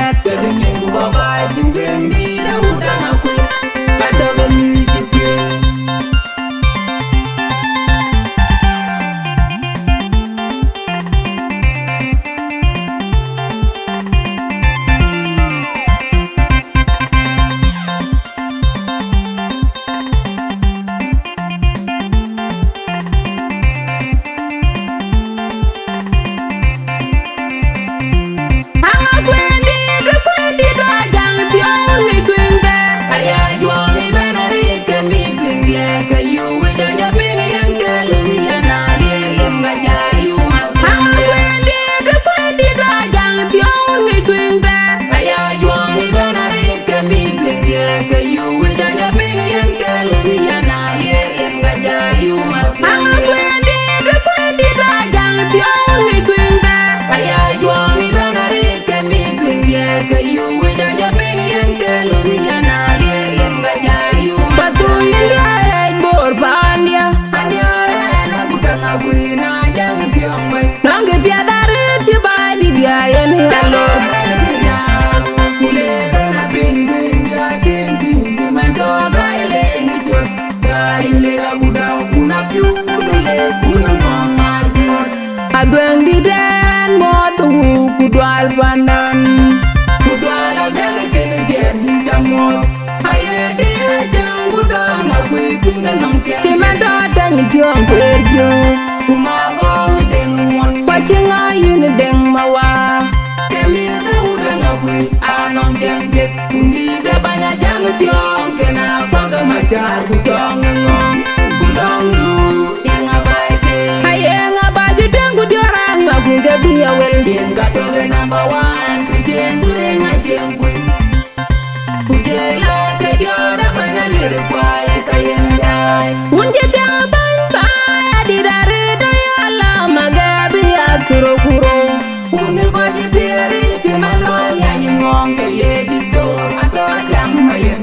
Anga gwindi tajang tiong angi twinter. Batu india ek bor pandia. Nonge piadare ti bai di dia yen helor. Adweng di den mo tu kudwal banan. Kudwal adang kini dia intamot. Aye dia jang kudang ngakui Chimento deng diong perjo Kumago deng mon Pachinga yun deng mawa Kemi de udang akui Anong jeng dek Undi de banyak jang diong Kena kwaga majar Kudong ngong Kudong du Yang abai ke Ayeng abaju deng kudiorang Akui gabi awel Yang katoge number one Kujen dueng ajeng kui Kujela ke diora banyak lirik kwae kayen dai Unje deng bany bay Adidare dayala Magabi akuro kuro Uni koji piri Timano nyanyi ngong Keye ditor Ato jam mayen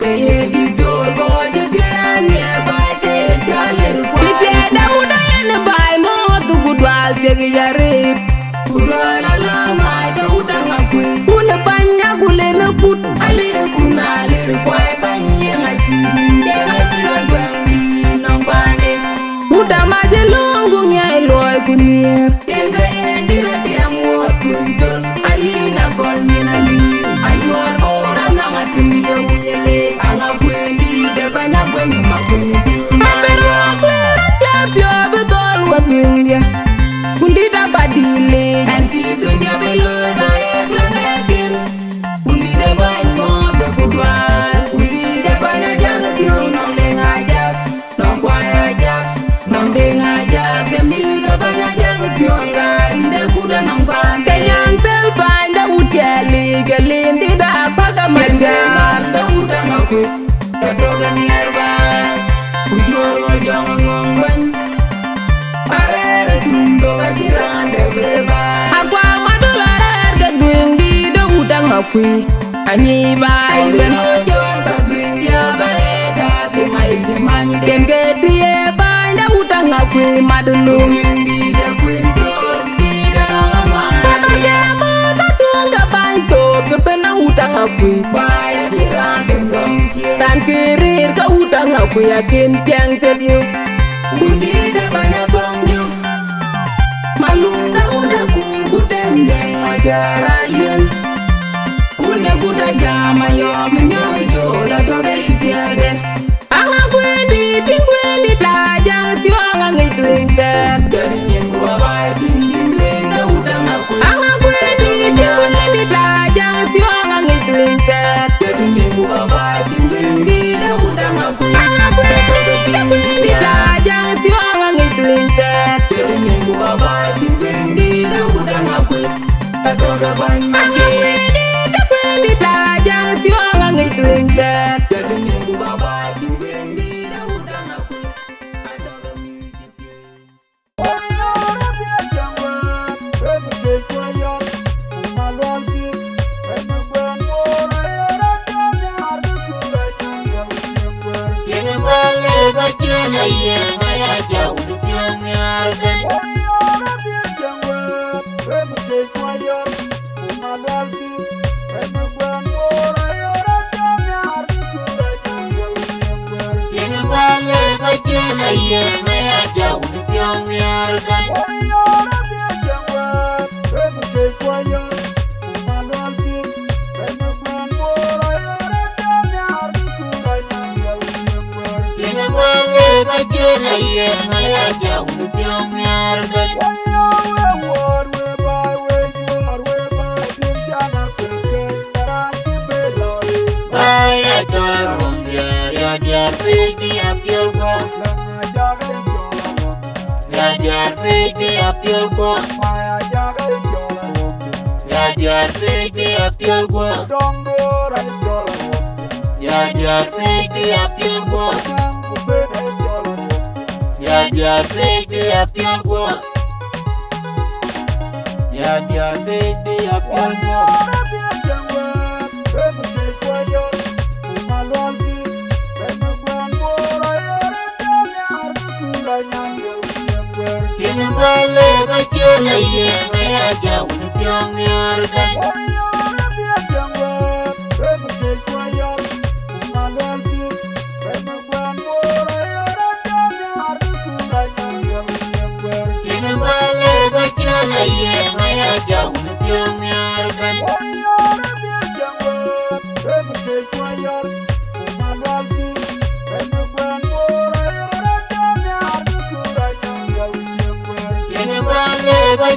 Keye ditor Koji piri Nyebay Keye kalir kwae Pite dauda yen bay Motu kudwal Tegi yarit Kudwal alamay Dauda ngakui Uni banya gule neput Alir kuna alir kwae Banye ngachiri Ngachiri Bangdi Nong bane Uda maje lungu Nyai loy kunir Yenga yendira tiamu Kuntul Alina kol minali Ajuar orang Nangatimiga unyele Anga kwendi Debanya kwenye makuni Mapero kweran Jabyo betol Watuinglia Kundida badile Anti dunya beloy Na eklana bil Kundida bain Moto kudwal Kundida banya Janga tiong Nong lengajak Nong kwayajak Nong dengajak Kemiga banya Janga tiong Inde kuda nong bambe Kenyantel panda uteli Gelindi da paga mangan Da uda ngakwe Ketroga nierba Ujoro jongo ngongwen Arere tumdo gajirande beba Akwa madulare erga gwindi Da uda ngakwe Anyi bai ben Ojon ka gwindi abaeda Kimai jimanyi Kenge diye bai Da uda ngakwe madulu Gwindi da gwintor Dida ngama Kepena udang akui Baya jirante ngomsi Tan kirir ka udang akui Yakin tiang teryu Undi de banyak tongyu Malunga udah kuku tendeng Ajarayan Udah kuda jama Yom nyawi jola Toge itiade Ang akui di pingguin di tajang Tiong ang ituing ter Jadi nyengku babai Cincin da udang akui Ang akui di pingguin di tajang Tiong ang ituing ter Jadi nyengku babai Cincin da udang akui Ang akui di pingguin di tajang Tiong ang ituing ter Jadi nyengku babai Cincin da udang akui Katoga banyak Ang akui di pingguin di tajang Tiong ang ituing ter Jadi nyengku babai Cincin da udang akui Katoga music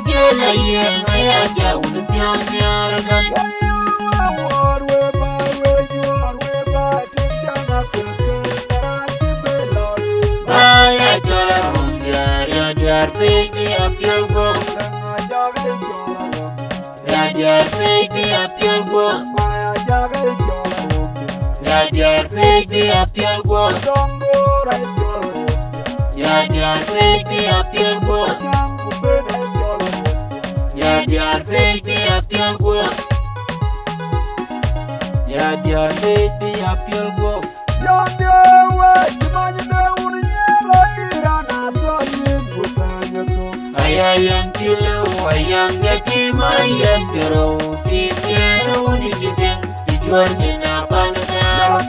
jela ye maya jaul tiang nyargan maya jala rumjar ya diar baby apil go ya diar baby apil go ya diar baby apil go ya diar baby apil go ya diar baby apil go ya diar baby apil go ayang tilu ayang gati mayang kero pinero di jiteng tujuan jina panega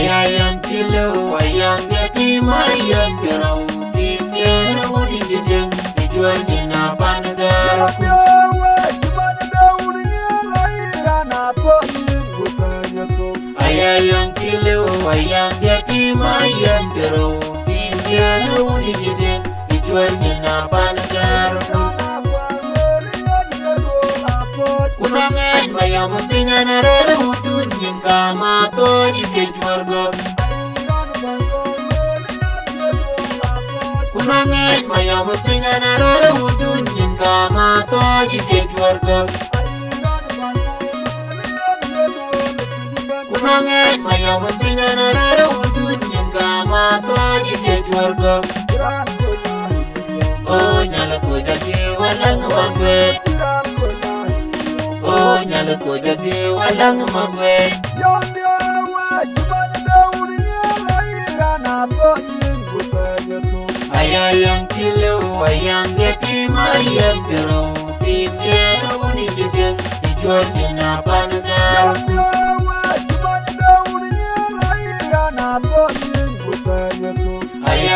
ayang tilu ayang gati mayang kero pinero di jiteng tujuan jina panega ayang tilu ayang gati mayang kero pinero di jiteng tujuan jina panega kunangan bayam pingan arere udun jingka mato di kejuarga kunangan bayam pingan arere udun jingka mato di kejuarga kunangan bayam pingan arere udun jingka mato di kejuarga oh nyala ko jadi walang magwet oh nyala ko jadi walang magwet ayang tilu ayang gati mayang kero pinero di jiteng tujuan jina panega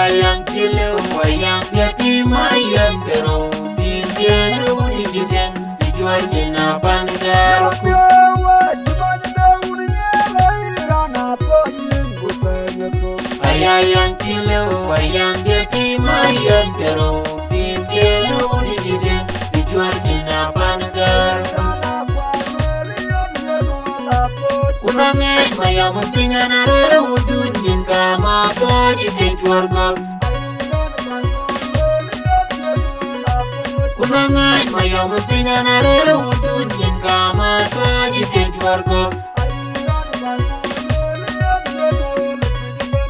ayang tilu ayang gati mayang kero pinero di jiteng tujuan jina panega ayang tilu ayang gati mayang kero pinero di jiteng tujuan jina panega kunangan mayam pingan arere udun jingka mato di kejuarga kunangan mayam pingan arere udun jingka mato di kejuarga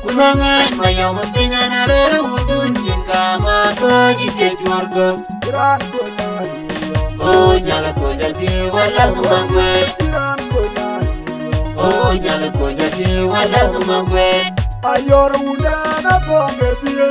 kunangan mayam pingan arere udun jingka mato di kejuarga oh nyala ko jadi walang magwet oh nyala ko jadi walang magwet ayor udana ponge bie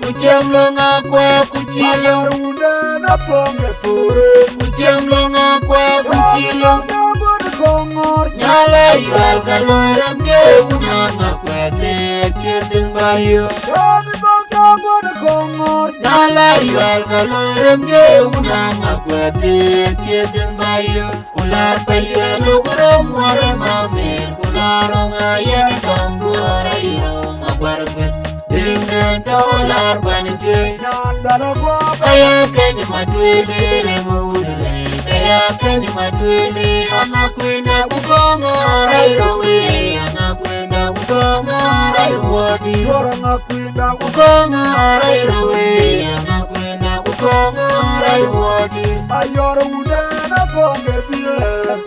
kucam longa kwe kucilo ayor udana ponge pure kucam longa kwe kucilo kabur kongor nyala yual kaloram ke unanga kwe te kirdeng bayu kami bang kabur kongor nyala yual kaloram ke unanga kwe te kirdeng bayu ular payu lukrom ware mamin ularong ayan kanggora irong agwarget dengan ular banjir nyandala gua kaya kenya madwele remudele kaya kenya madwele anak kwenda kukongo rairowe anak kwenda kukongo raiwadi orang akuinda kukongo rairowe anak kwenda kukongo raiwadi ayor udana ponge bie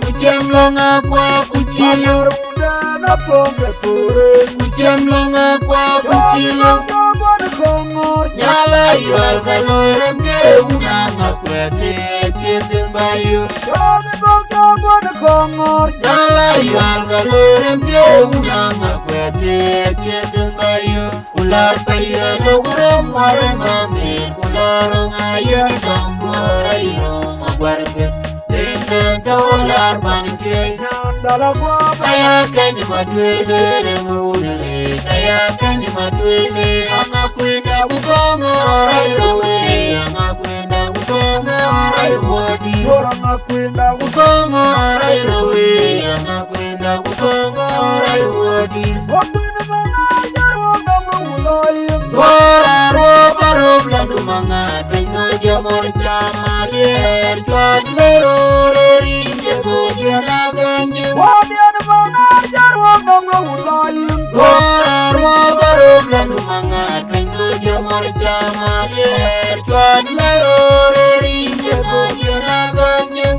kucam longa kwa kucilo ayor udana ponge pure kucam longa kwa kucilo kabur kongor nyala yual kaloram ke unanga kwete kirdeng bayu kami bang kabur kongor nyala yual kaloram ke unanga kwete kirdeng bayu ular payu lukrom ware mamin ularong ayan kanggora irong agwarget dengan ular banjir nyandala gua kaya kenya madwele remudele kaya kenya madwele anak kwenda kukongo rairowe anak kwenda kukongo raiwadi orang akuinda kukongo rairowe anak kwenda kukongo raiwadi Waktu ini mengajar orang mengulang lier chwat lero ringe godia na ganju Wadian mangar jarwang nongo ulayin. Gorwa barom landu mangat Twengu jamor chama lier chwat lero ringe godia na ganju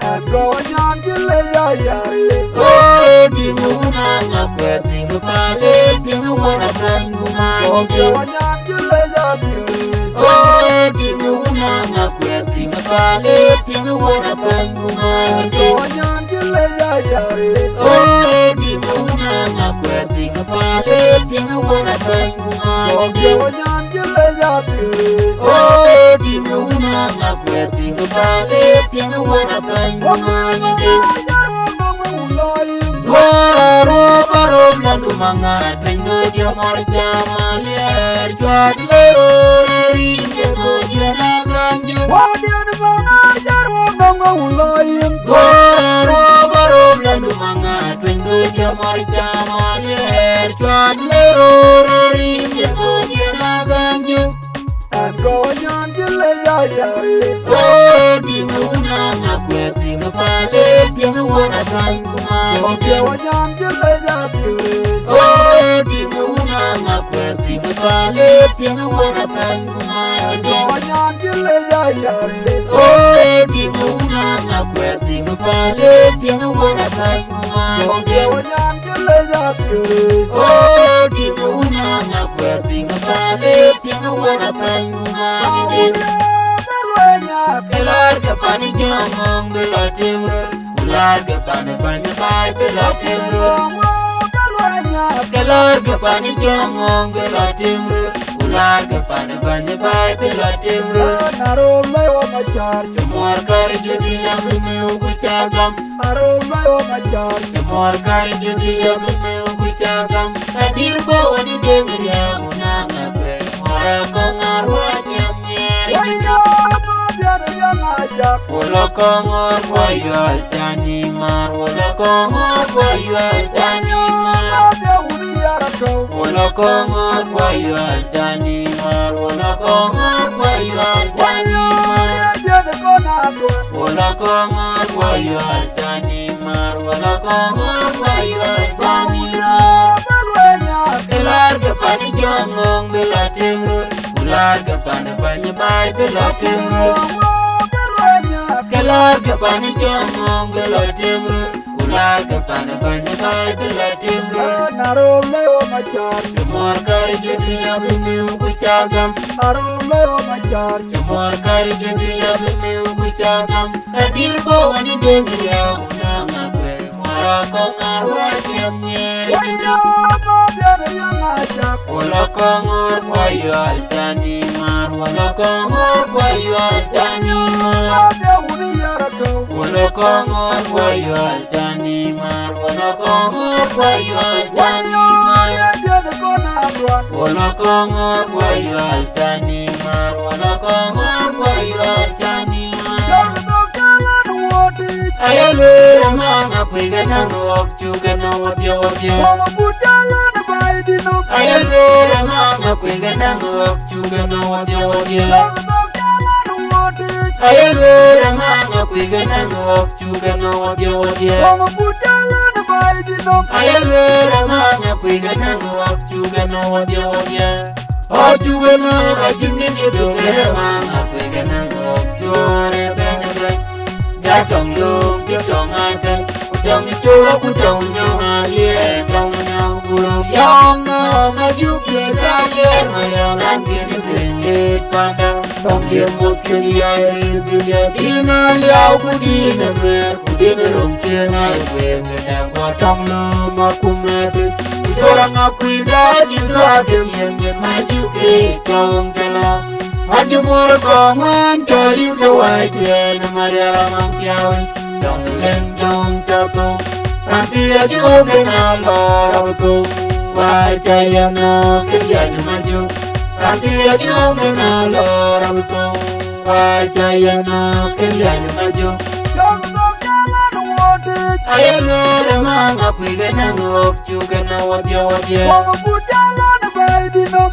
And go nyan jile ya yari. Oh, tingu unanga kwe tingu pale tingu wana kangu mangi Go nyan jile ya biri. Oh, tingu unanga kwe tingu pale tingu wana kangu mangi Go nyan jile ya yari. Oh, tingu unanga kwe tingu pale tingu wana kangu mangi Go nyan jile ya biri. Oh, tingu unanga kwe tingu pale tingu wana kangu mangi Jarwang nongo ulayin. Goro barom landu mangat Twengu jamor chama lier chwat lero ringe godia na ganju Wadian mangar jarwang nongo ulayin. Goro barom landu mangat Twengu jamor chama lier chwat lero ringe godia na ganju And go nyan jile ya yari. Oh, tingu unanga kwe tingu pale tingu wana kangu mangi Go nyan jile ya biri. Oh, tingu unanga kwe tingu pale tingu wana kangu mangi Go nyan jile ya yari. Oh, tingu unanga kwe tingu pale tingu wana kangu mangi Go nyan jile ya biri. Oh, tingu unanga kwe tingu pale tingu wana kangu mangi Kelar ke pani jangong bela timro Ular ke pani banya bai bela timro Kelar ke pani jangong bela timro Ular ke pani banya bai bela timro Cemor kari jadi yang bimiu kucagam Cemor kari jadi yang bimiu kucagam Hadir ko wadi denger ya unang ape Mora ko ngarwa nyamnyer Wala kongor boyol tani mar Wala kongor boyol tani mar Wala kongor boyol tani mar Wala kongor boyol tani mar Wala kongor boyol tani mar Wala kongor boyol tani mar Kelar ke pani jangong bela timro Ular ke pani banya bai bela timro Kelar ke pani jangong bela timro Ular ke pani banya bai bela timro Cemor kari jadi yang bimiu kucagam Cemor kari jadi yang bimiu kucagam Hadir ko wani denger ya unang akwe Mora ko ngarwa nyamnyer Wala kongor boyol tani mar Wala kongor boyol tani mar Wala kongor boyol tani mar Wala kongor boyol tani mar Wala kongor boyol tani mar Wala kongor boyol tani mar Ayo lera manga pwiga nangok chuga na wadya Ayo lera manga pwiga nangok chuga na wadya Ayo lera manga pwiga nangok chuga na wadya Ayo lera manga pwiga nangok chuga na wadya Oh chuga na rajungin ido lera manga pwiga nangok chuga Jatong lung jatong ate Kutong ichula kutong nyong alie Tong nyong bulong Yang na yuki kalie Mayang langkin tingit pandang Tong dia mut kiri air Dia dina liao kudina mer Kudina rung cengai Wen gedang watong lum aku mati Orang aku indah Jindra dem yang jen maju ke Chong jala Hadi mura kongan Chayu kawai Tien Maria mang kiawi Dong leng dong chato Ranti aja kena lor aku Wai caya no Kirian maju Ranti aja kena lor aku Wai caya no Kirian maju Ayo lura mang aku gana ngok Juga na wadya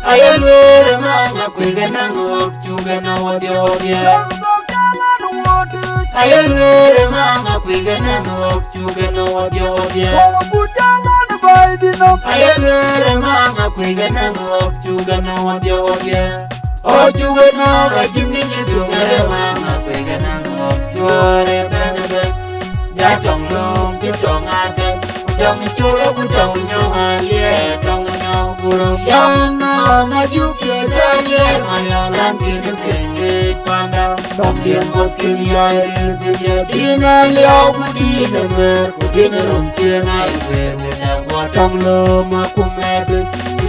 Ayo lura mang aku gana ngok Juga na wadya ayelwere manga kwigana no chugana wadya Mama bujala na bai dino. ayelwere manga kwigana no chugana wadya o chugana ga jingi dungare manga kwigana no yore benade ja tong lung ti tong ate tong chulo ku tong nyong alie tong nyong puro yang no ma yuki dalie ma ya lan ki ni kenge panda dong dien ko ki ya ri dina liao ku dina mer ku dina rom chien ai ver na wa tong lo ma ku me de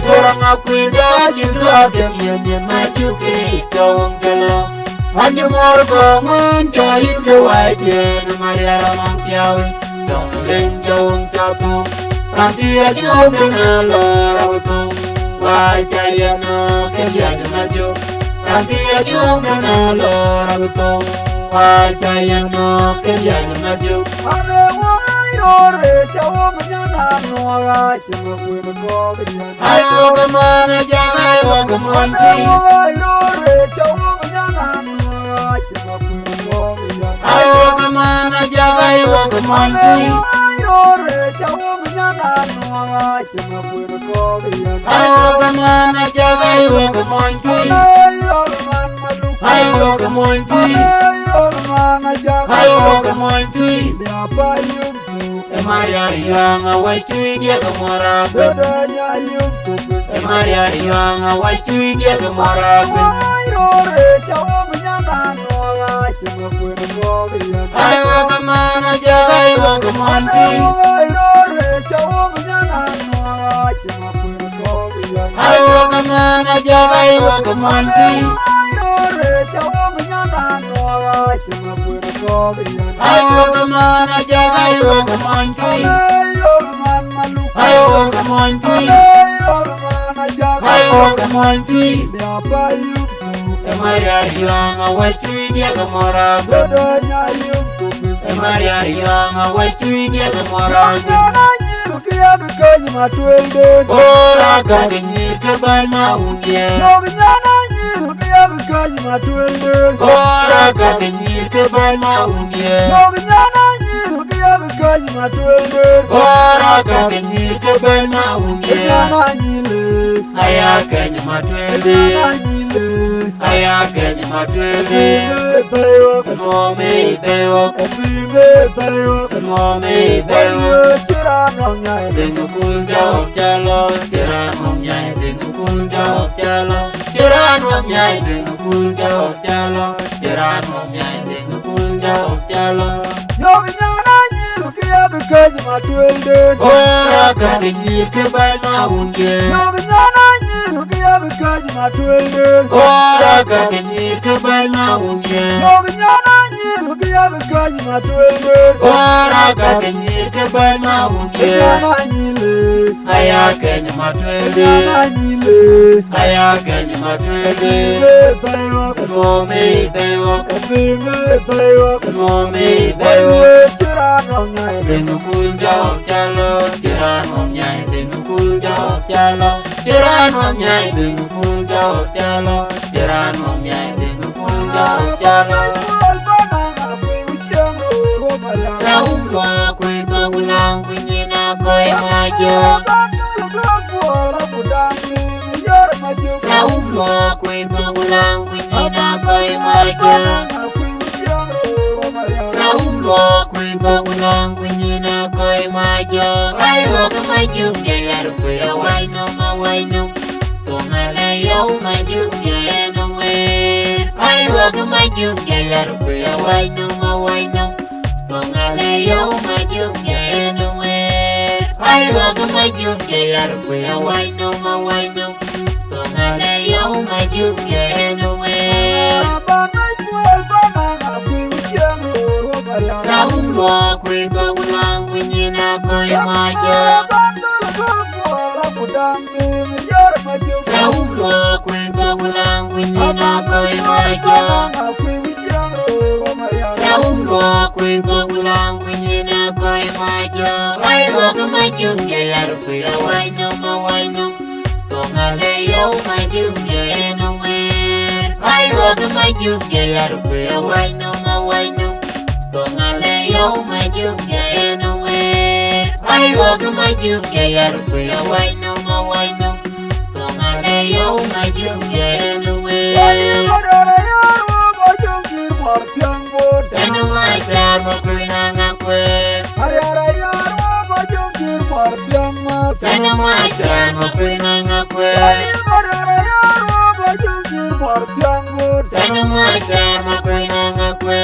orang aku dah juga kemien ma yuki tong jalo hanya mor bangun cari kewajian Maria ramang tiawi dong leng jong capu nanti aja dengan lorong wajaya no kalian maju nanti aja dengan lorong wajaya no kalian maju Ane wai rore chawo manyana nuaga chimo kwene kogiyan. ayo kemana jangan ayo kemana Ane wai rore chawo manyana nuaga chimo kwene kogiyan. ayo kemana jangan ayo kemana Ane wai rore chawo manyana nuaga chimo kwene kogiyan. ayo kemana jangan ayo kemana Ane yorman malu. ayo kemana Ane yorman ajak. ayo kemana Biapa yumtu. Maria yang awai cuy dia kemara Bedanya yumtu. Maria yang awai cuy dia kemara Wai rore chawo manyana nuaga chimo kwene kogiyan. ayo kemana jangan ayo kemana Wai rore chawo manyana nuaga chimo kwene kogiyan. ayo kemana jangan ayo kemana Wai rore chawo manyana nuaga chimo kwene kogiyan. ayo kemana jangan ayo kemana Yorman malu. ayo kemana Yorman ajak. ayo kemana Biapa yumtu. Maria yang awai cuy dia kemara Bedanya yumtu. Maria yang awai cuy dia kemara Nyana nyiru kia kekanyi matwelde. ora kagenyi keban maunye Nyana nyiru kia kekanyi matwelde. ora kagenyi keban maunye Nyana nyiru kia kekanyi matwelde. ora kagenyi keban maunye Nyana nyile. aya kenyi matwele Nyana nyile. aya kenyi matwele Zinge bayo. ngome bewo Zinge bayo. ngome bewo Bayo chira nonyai. Dengu kunja okjalo ciran omnyai dengu kunja okjalo ciran omnyai dengu kunja okjalo ciran omnyai dengu kunja okjalo Nyana nyiru kia kekanyi matwelde. ora kagenyi keban maunye Nyana nyiru kia kekanyi matwelde. ora kagenyi keban maunye Nyana nyiru kia kekanyi matwelde. ora kagenyi keban maunye Nyana nyile. aya kenyi matwele Nyana nyile. aya kenyi matwele Zinge bayo. ngome bewo Zinge bayo. ngome bewo Bayo chira nonyai. Dengu kunja okjalo ciran omnyai dengu kunja okjalo ciran omnyai dengu kunja okjalo ciran omnyai dengu kunja okjalo Kaumbo kuito ulang kunyina koi majo Kaumbo kuito ulang kunyina koi majo Kaumbo kuito ulang kunyina koi majo Ayo kemajuk jayar kuya waino Tungale yau majuk jayano we Ayo kemajuk jayar kuya waino Tungale yau majuk jayano we Ayo kemajuk jayar kuya waino Tungale yau majuk jayano we Kaumbo kuito ulang kunyina koi majo Kaumbo kuito ulang kunyina koi majo Kaumbo kuito ulang kunyina koi majo Ayo kemajuk jayar kuya waino Tungale yau majuk jayano we Ayo kemajuk jayar kuya waino Tongale yo majuk ya no we. Ayo go majuk ya rupi awai no. Tongale yo majuk ya no we. Tanu majar makuina ngakwe. Tanu majar makuina ngakwe. Tanu majar makuina ngakwe.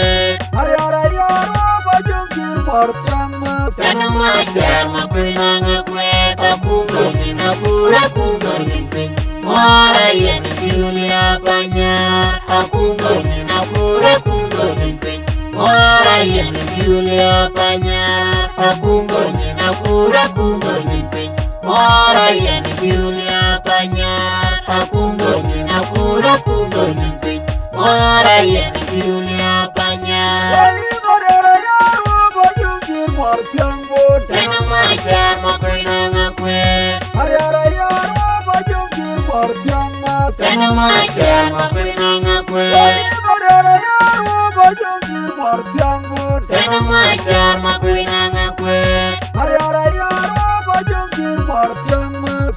Tanu majar makuina ngakwe. Takungor ninapura kungor nipin. Mora yen Julia Banyar. Takungor ninapura kungor nipin. Mora yen Julia Banyar. Takungor ninapura kungor nipin. Mora yen Julia Banyar. Takungor ninapura kungor nipin. Mora yen Julia Banyar. Tanu majar makuina ngakwe. Tanu majar makuina ngakwe. Tanu majar makuina ngakwe.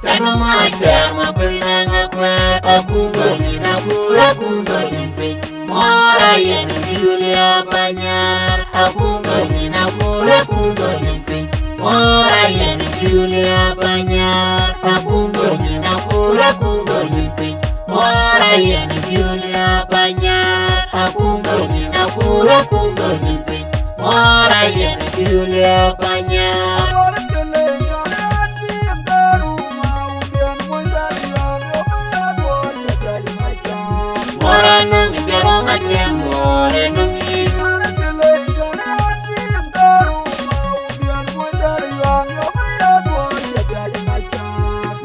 Tanu majar makuina ngakwe. Takungor ninapura kungor nipin. Mora yen Julia Banyar. Takungor ninapura kungor nipin. Mora yen Julia Banyar. Takungor ninapura kungor nipin. Mora yen Julia Banyar. Takungor ninapura kungor nipin. Mora yen Julia Banyar. Mora nung jaro ngacem more nungi.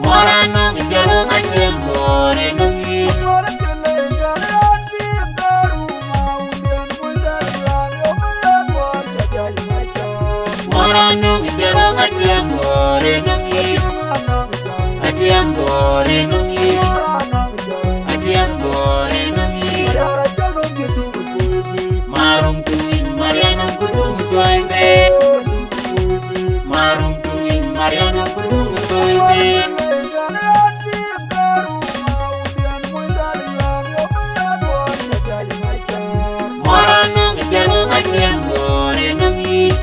Mora nung jaro ngacem more nungi. Mora nung jaro ngacem more nungi. Ngacem more nungi. Ngacem more nungi. Marung tuing Mariano kudu tuaime. Marung tuing Mariano kudu tuaime. Mora nung jaro ngacem more nungi.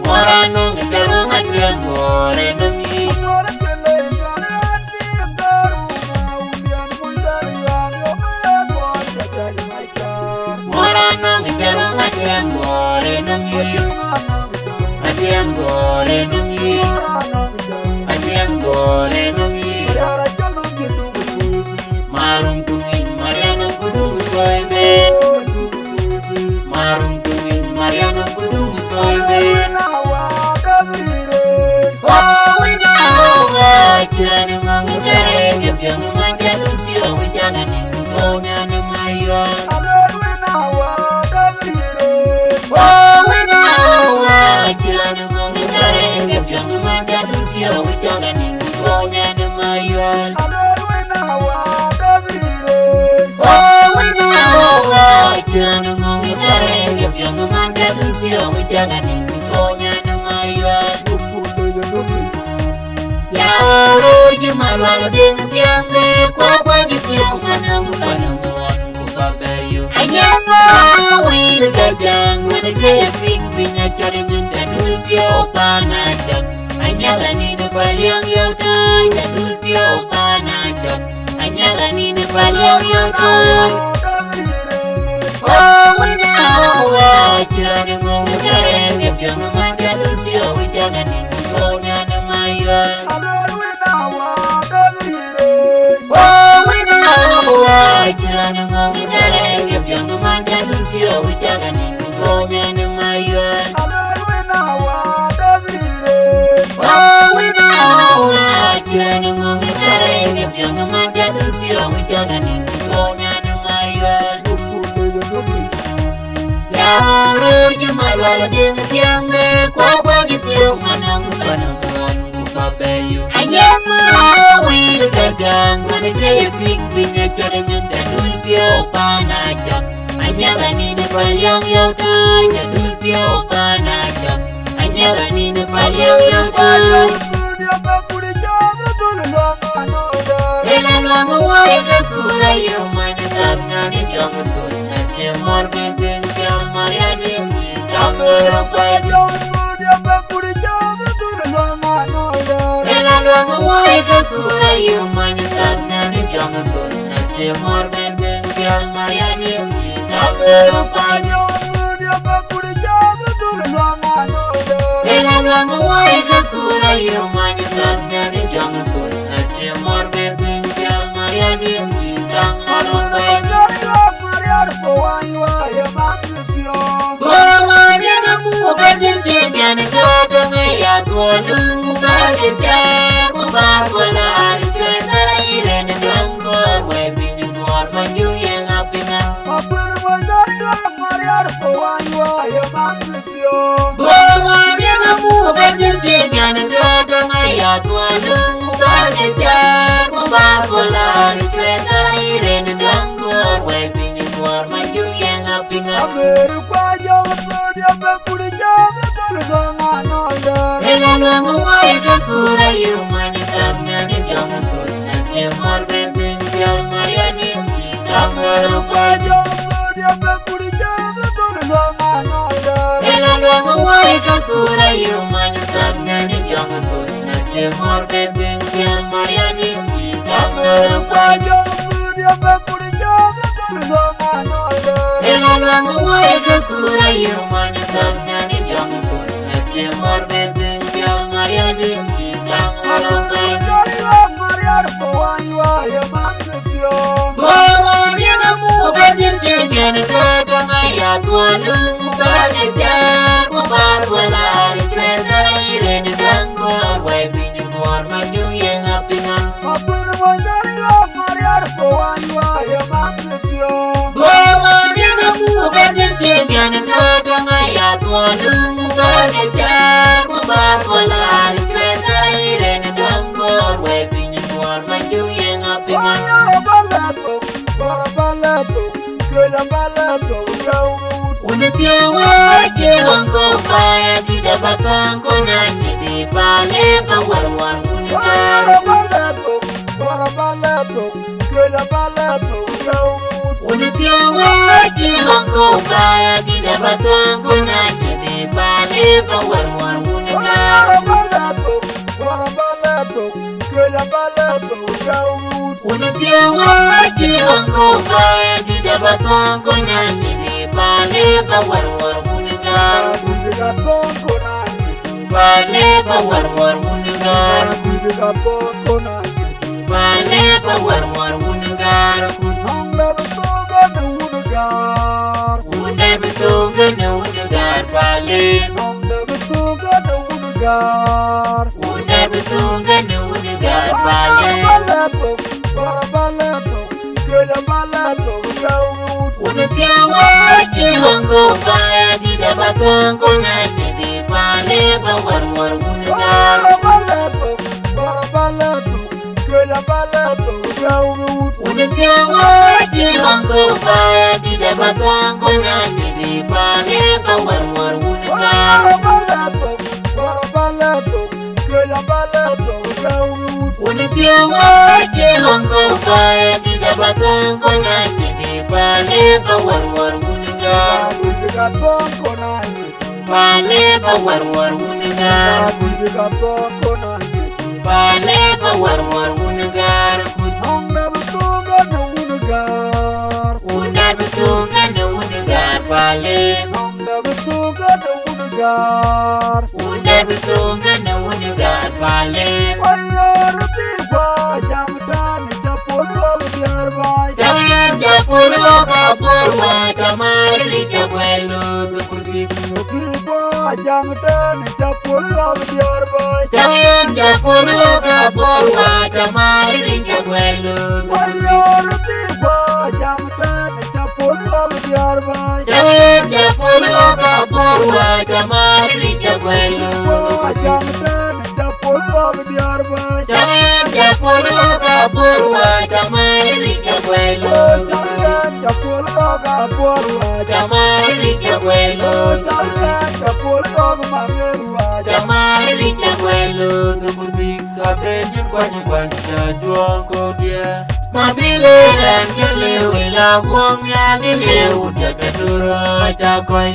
Mora nung jaro ngacem more nungi. Mora nung jaro ngacem more nungi. Ngacem more nungi. Ngacem more nungi. Marung tuing Mariano kudu tuaime. Marung tuing Mariano kudu tuaime. Oh wina jirani ngongu jare jepyong manjalul pio wijangan ingonya namayo. Oh wina jirani ngongu jare jepyong manjalul pio wijangan ingonya namayo. Oh wina jirani ngongu jare jepyong manjalul pio wijangan ingonya namayo. Ya oro jimalwalo ding tiang me kwa jitiang manang panang kubabayo. Anyango wil gajang wana jaya ping pinya cari minta dul pio panacak. Anyalani ne paliang yautai jadul pio panacak. Anyalani ne paliang yautai. Oh wina jirani ngongu jare ngepyang manjadul pio wijangan ingonya namayan. Oh wina jirani ngongu jare ngepyang manjadul pio wijangan ingonya namayan. Oh wina jirani ngongu jare ngepyang manjadul pio wijangan ingonya namayan. Ya oro jimalwalo ding tiang me kwa jitiang manang panang kubabayo. Anyango wil gajang jang Rune kaya ping pinya cara nyunta dun pio panajak Anyara ni nepal yang yau tu Jadul pio panajak Anyara ni nepal yang yau tu Ela lama wai kakura yung manyatak Ngani jang tu Nache mor binteng Kya maria jimji Kamera pajong Ela lama wai kakura yung manyatak Ngani jang tu Nache mor binteng Kya maria jimji Kamera pajong Ela lama wai kakura yung manyatak Ngani jang tu Nache mor binteng Kya maria jimji Kamera Bawanya kamu kajincian kata ngaya tua nunggu bagejar Kubarwala hari cuetar iren dengkor Webi nyuar maju yang apingan Bawanya kamu kajincian kata ngaya tua nunggu bagejar Kubarwala hari cuetar iren dengkor Webi nyuar maju yang apingan Ela luang wai kakura yung manyatak Ngani jangan tu Nache mor benteng Kya maria jimji Kamera pajong Ela luang wai kakura yung manyatak Ngani jangan tu Nache mor benteng Kya maria jimji Kamera pajong Ela luang wai kakura yung manyatak Ngani jangan tu Nache mor benteng Kya maria jimji Kamera pajong Bawanya kamu kajincian kata ngaya tua nunggu bagejar Kubarwala hari cuetar iren dengkor Webi nyuar maju yang apingan Bawanya kamu kajincian kata ngaya tua nunggu bagejar Kubarwala hari cuetar iren dengkor Webi nyuar maju yang apingan Unitiawa jilongko paya di dabatang ko nanyi di pale pawar-war unigar Unitiawa jilongko paya di dabatang ko nanyi di pale pawar-war unigar Unitiawa jilongko paya di dabatang ko nanyi di pale pawar-war unigar Pale pawar-war unigar Pale pawar-war unigar Undar betul gana unigar Pale Undar betul gana unigar Pale Unitiawa jilongko paya di dabatang ko nanyi di pale pawar-war unigar Unitiawa jilongko paya di dabatang ko nanyi di pale pawar-war unigar Unitiawa jilongko paya di dabatang ko nanyi di pale pawar-war unigar Pale pawar-war unigar Pale pawar-war unigar Undar betul gana unigar Pale Undar betul gana unigar Pale Jangan japur kapur macam mari jabuelu ke kursi Jangan japur Jangan japur kapur macam mari jabuelu ke kursi Jangan japur kapur macam mari jabuelu ke kursi Jangan japur kapur porwa chamari richa gwelo Jalan kapul oga porwa chamari richa gwelo Jalan kapul oga mangerwa chamari richa gwelo Kupusika benjin kwanya jual kodia Mabile rangele wila kwongya nile udia kaduro chakoy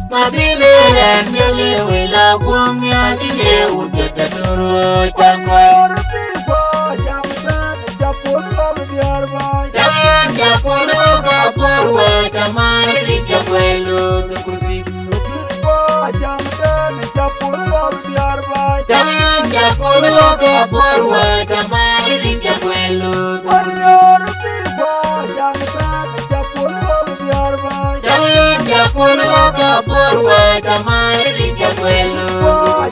Mabile rangele wila kwongya nile udia kaduro chakoy Or pipa jamdan kapul oga diarba Jangan japolo kaporwa chamari richa gwelo Kupusika Pipa jamdan kapul oga diarba Jangan japolo kaporwa chamari richa gwelo Or pipa jamdan kapul oga diarba Jangan japolo kaporwa chamari richa gwelo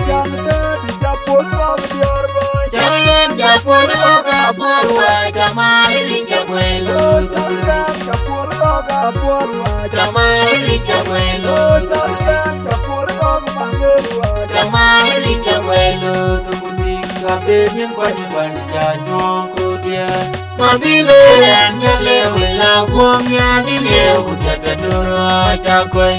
Jamdan kapul oga diarba Jangan japolo kaporwa chamari richa gwelo Jalan kapul oga porwa Chamari richa gwelo Jalan kapul oga mangerwa Chamari richa gwelo Kupusika benyin kwanya jual dia Mabile rangele wila kwongya nile udia kaduro chakoy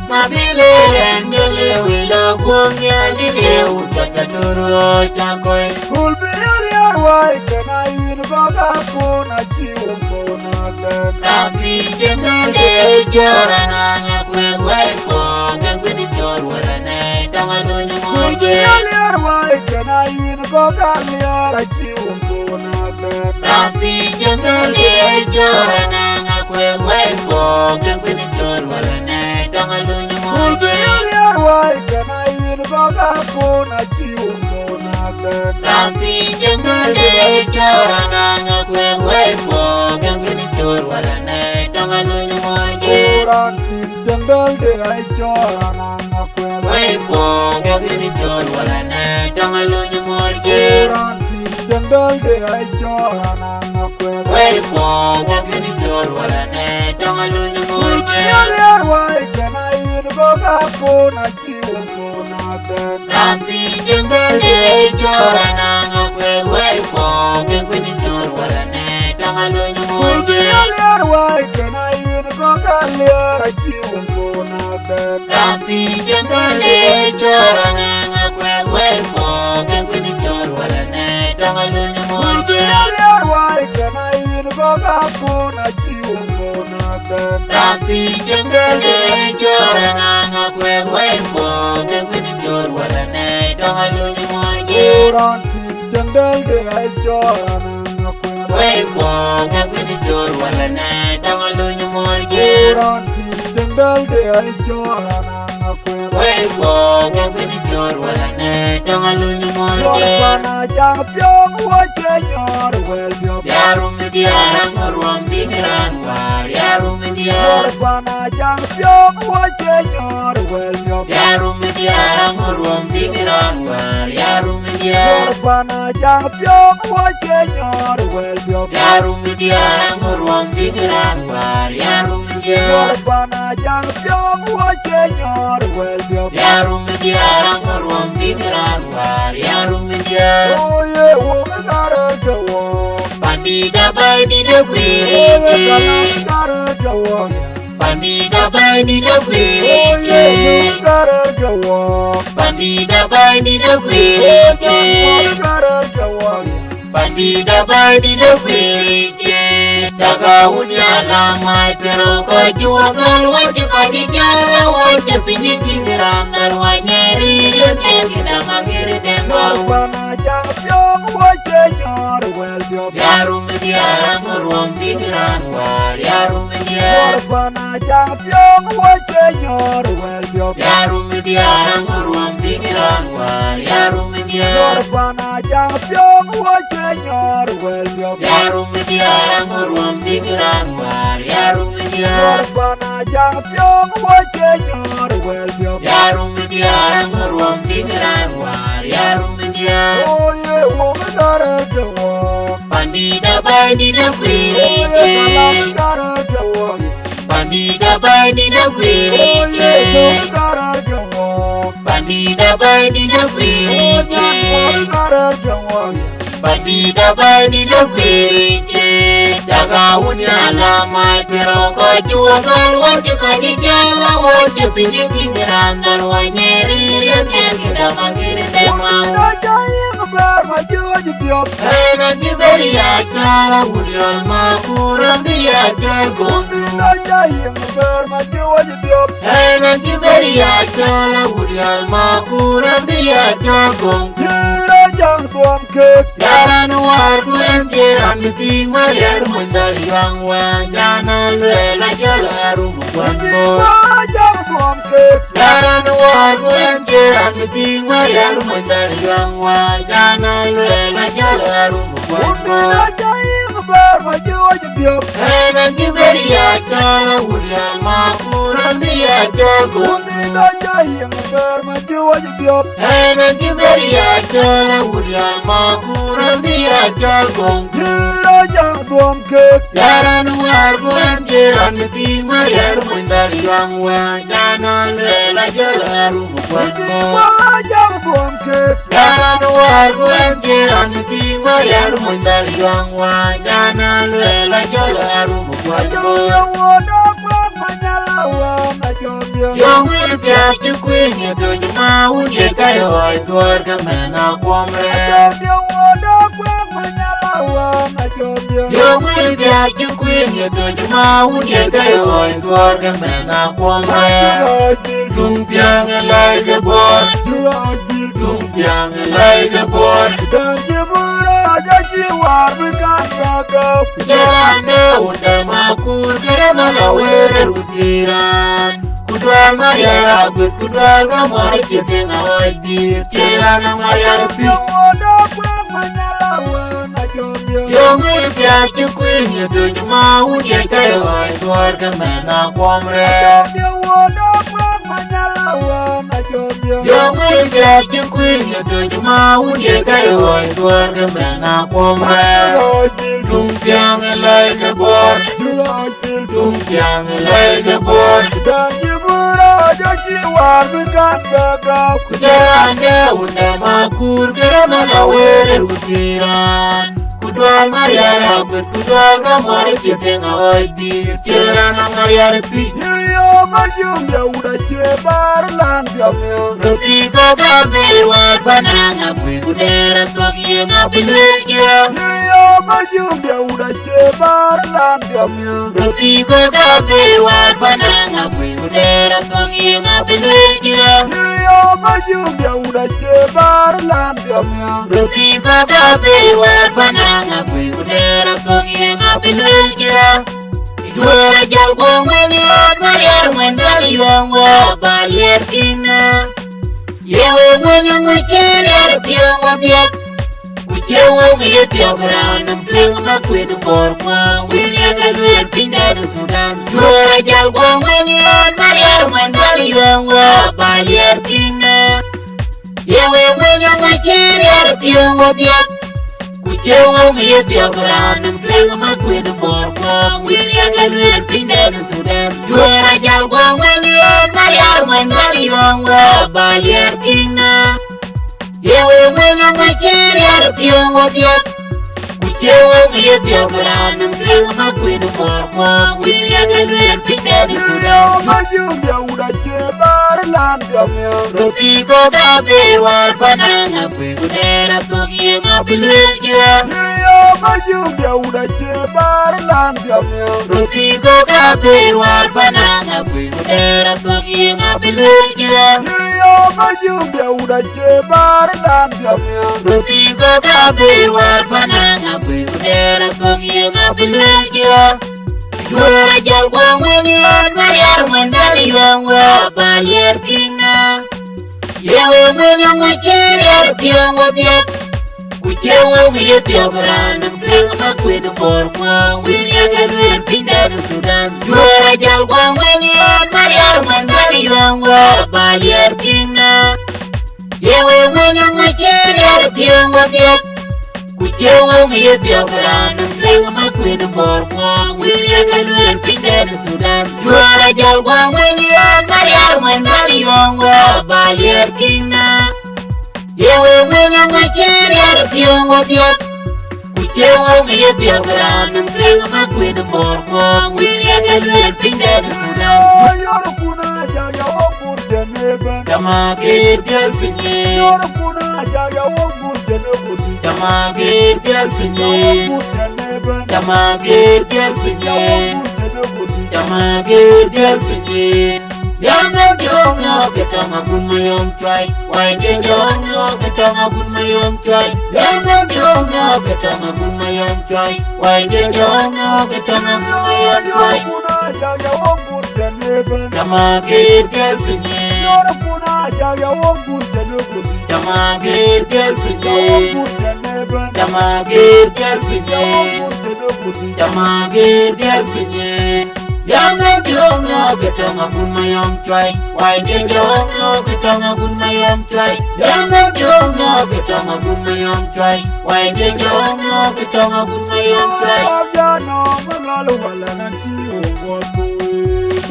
Mabile rangele wila kwongya nile udia kaduro chakoy Kulbiyar yarwai kana yin baga kona kiwon kona kan Rapi jengale jorana ngakwe waiko Gangwini jor warane Tangalunya moje Kulbiyar yarwai kana yin baga liyara kiwon kona kan Rapi jengale jorana ngakwe waiko Gangwini jor warane Tangalunya moje Kulbiyar yarwai kana yin baga kona kiwon kona kan Rapi jengale jorana ngakwe waiko Gangwini jor warane Tangalunya moje Orang tin janggal de ay chora nang akwel Waiko Gangwini jor warane Tangalunya moje Orang tin janggal de ay chora nang akwel Waiko Gangwini jor warane Tangalunya moje Kulbiyar yarwai kana yin baga kona kiwon kona kan Rapi jengale jorana ngakwe waiko Gangwini jor warane Tangalunya moje Kulbiyar yarwai kana yin baga liyara kiwon kona kan Rapi jengale jorana ngakwe waiko Gangwini jor warane Tangalunya moje Kulbiyar yarwai kana yin baga kona kiwon kona kan Rapi jengale jorana ngakwe waiko Gangwini jor warane Tangalunya moje Orang tin janggal de ay chora nang akwel Waiko Gangwini jor warane Tangalunya moje Orang tin janggal de ay chora nang akwel Waiko Gangwini jor warane Tangalunya moje Pana jang pyong wa chenyor wel diop Yarum diara ngurwam dimiran war Yarum diara Pana jang pyong wa chenyor wel diop Yarum diara ngurwam dimiran war Yarum diara Pana jang pyong wa chenyor wel diop Yarum diara ngurwam dimiran war Yarum diara Pana jang pyong wa chenyor wel diop Yarum diara ngurwam dimiran war Yarum diara Oye wo me garo jawo Pandida bay di da Oye gwiri kalam garo jawo Pandida bay di da Oye gwiri no garo jawo Pandida bay di da Oye gwiri garo jawo Pandida bay di da gwiri Taga unyala matero ko juwagal wachi ko dijara wachi pinyi tingiram dar wanyeri Lekina magiri dengaru Pana jang pyong wa chenyor wel diop Yarum diara ngurwam tingiram war Yarum diara Pana jang pyong wa chenyor wel diop Yarum diara ngurwam tingiram war Yarum diara Pana jang pyong wa chenyor wel diop Yarum diara ngurwam tingiram war Yarum diara Pana jang pyong wa chenyor wel diop Yarum diara ngurwam tingiram war Yarum diara Oye wo me garo jawo Pandida bay di da Oye kalam gwiri garo jawo Pandida bay di da Oye gwiri no garo jawo Pandida bay di da Oye gwiri garo jawo Bandida bani da kwiriche Jaga unya la mai pero ko chua gal wachi ko jala wachi pinji tingirandal wanyeri riya da magiri de ma Na jai ngar ma jua jipiop Ena jiberia chala ulial makura biya jago Na jai ngar ma jua jipiop Ena jiberia chala ulial makura biya jago Jira jang tuam kek Yaran war kuen jiran biting mariar mundal yang wa jana lela jalaru mukwanbo Jira jang tuam kek Yaran war kuen jiran biting mariar mundal yang wa jana lela jalaru mukwanbo Na jai ngar ma jua jipiop Ena jiberia chala ulial makura biya jago Na jai ngar ma jua jipiop Ena jiberia chala ulial makura biya jago Jira jang tuam kek Yaran war kuen jiran biting mariar mundal yang wa jana lela jalaru mukwanbo Jang tuam kek Yaran war kuen jiran biting mariar mundal yang wa jana lela jalaru mukwanbo Jang wada kwak manyalawa na jom Yung ipya chukwinya dojuma unye kayo ay tuwar kamena kwamre Jang wada kwak manyalawa na jom Yung ipya chukwinya dojuma unye kayo ay tuwar kamena kwamre Tung tiang alay gabor Tung tiang alay gabor Jarane unda makur karena lawere utiran Kudwal mariara bet kudwal gamari jiteng awai dir Cerana mariara ti Yung ipya chukwinya dojuma unye kayo ay tuwar kamena kwamre Yung ipya chukwinya dojuma unye kayo ay tuwar kamena kwamre Tung tiang alay gabor Tung tiang alay gabor Kujarane unda makur karena lawere utiran Kudwal mariara bet kudwal gamari jiteng awai dir Cerana mariara ti Roti koga bewat pananga kwe kudera tokie ngabilekya Roti koga bewat pananga kwe kudera tokie ngabilekya Roti koga bewat pananga kwe kudera tokie ngabilekya Idwara jal gong meliot mariar mendal yuang wa balier kina Yewe mwenye nguchiri artiong wa biak Kuchewa ngiye tiong ranam pling makwedu korkwa Wilia galuer pinda du Sudan Idwara jal gong meliot mariar mendal yuang wa balier kina Yewe mwenye nguchiri artiong wa biak Kuchewa ngiye tiong ranam pling makwedu korkwa Wilia galuer pinda du Sudan Idwara jal gong meliot mariar mendal yuang wa balier kina Yewe mwenye nguchiri artiong wa biak Kuchewa ngiye tiong ranam pling makwedu korkwa Wilia galuer pinda du Sudan Roti koga bewar pananga kwe kudera tokie ngabilekya Roti koga bewar pananga kwe kudera tokie ngabilekya Roti koga bewar pananga kwe kudera tokie ngabilekya Dua jal gong meliot mariar mendal yuang wa balier kina Yewe mwenye nguchiri artiong wa biak Kuchewa ngiye tiong ranam pling makwedu korkwa Wilia galuer pinda du Sudan Dua jal gong meliot mariar mendal yuang wa balier kina Yewe mwenye nguchiri artiong wa biak Kuchewa ngiye tiong ranam pling makwedu korkwa Wilia galuer pinda du Sudan Dua jal gong meliot mariar mendal yuang wa balier kina Yewe wena ngachiri arpion wadiat. Kuchewa ngiye biogran mpenga makwina borko. Wilya galwe pinda de sudan. Yoro kuna jaga okur jeneben. Tamagir girl pinye. Yoro kuna jaga okur jeneben. Tamagir girl pinye. Okur jeneben. Tamagir girl pinye. Okur jeneben. Tamagir girl pinye. Yana jonga ketanga kunmayom chwai. Waike jonga ketanga kunmayom chwai. Yana jonga ketanga kunmayom chwai. Waike jonga ketanga kunmayom chwai. Yoro kuna jaga okur jeneben. Tamagir girl pinye. Yoro kuna jaga okur jeneben. Tamagir girl pinye. Okur jeneben. Tamagir girl pinye. Okur jeneben. Tamagir girl pinye. Yana jonga ketanga kunmayom chwai. Waike jonga ketanga kunmayom chwai. Yana jonga ketanga kunmayom chwai. Waike jonga ketanga kunmayom chwai. Jano magalu wala nanti ugotu.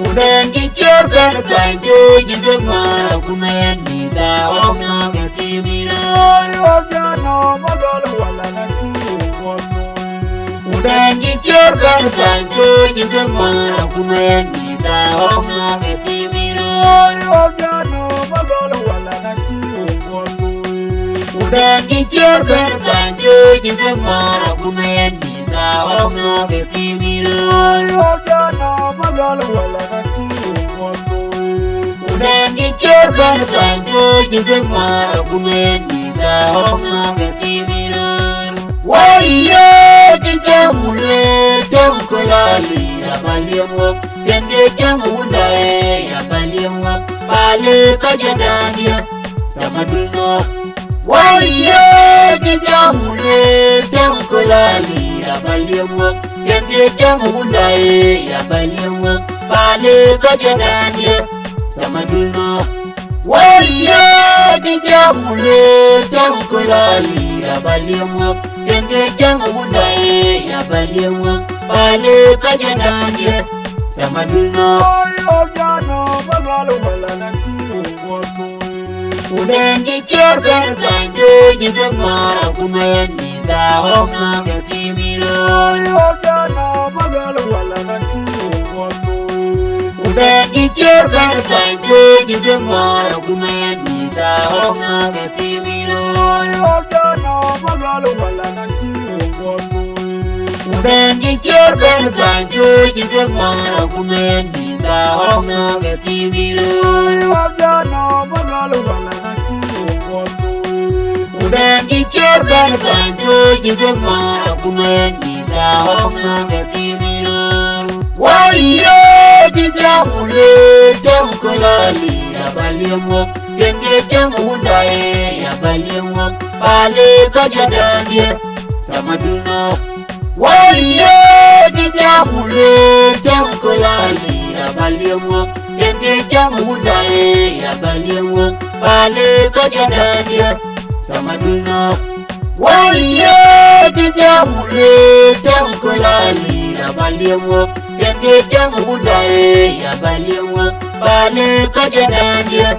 Udengi chirgan kanjo jigangara kumayan nida omna ketimira. Jano magalu wala nanti ugotu. Udengi chirgan kanjo jigangara kumayan nida omna ketimira. Jano magalu wala nanti ugotu. Udengi chirgan kanjo jigangara kumayan nida omna ketimira. Jano magalu wala nanti ugotu. Udengi chirgan kanjo jigangara kumayan nida omna ketimira. Waiye kijamule jamkulali abaliemwa kende jamundae abaliemwa pale kajadania tamadulno. Waiye kijamule jamkulali abaliemwa kende jamundae abaliemwa pale kajadania tamadulno. Waiye kijamule jamkulali abaliemwa kende jangu mundae ya baliemwa pale kajadania tamadulno. Jano magalu wala nanti ugotu. Udengi chirgan kanjo jigangara kumayan nida omna ketimiro. Jano magalu wala nanti ugotu. Udengi chirgan kanjo jigangara kumayan nida omna ketimiro. Jano magalu wala nanti ugotu. Udengi chirgan kanjo jigangara kumayan nida omna ketimiro. Jano magalu wala nanti ugotu. Udengi chirgan kanjo jigangara kumayan nida omna ketimiro. Waiye kijamule jamkulali abaliemwa kende jamundae abaliemwa pale kajadania tamadulno. Waiye kijamule jamkulali abaliemwa kende jamundae abaliemwa pale kajadania tamadulno. Waiye kijamule jamkulali abaliemwa kende jamundae abaliemwa pale kajadania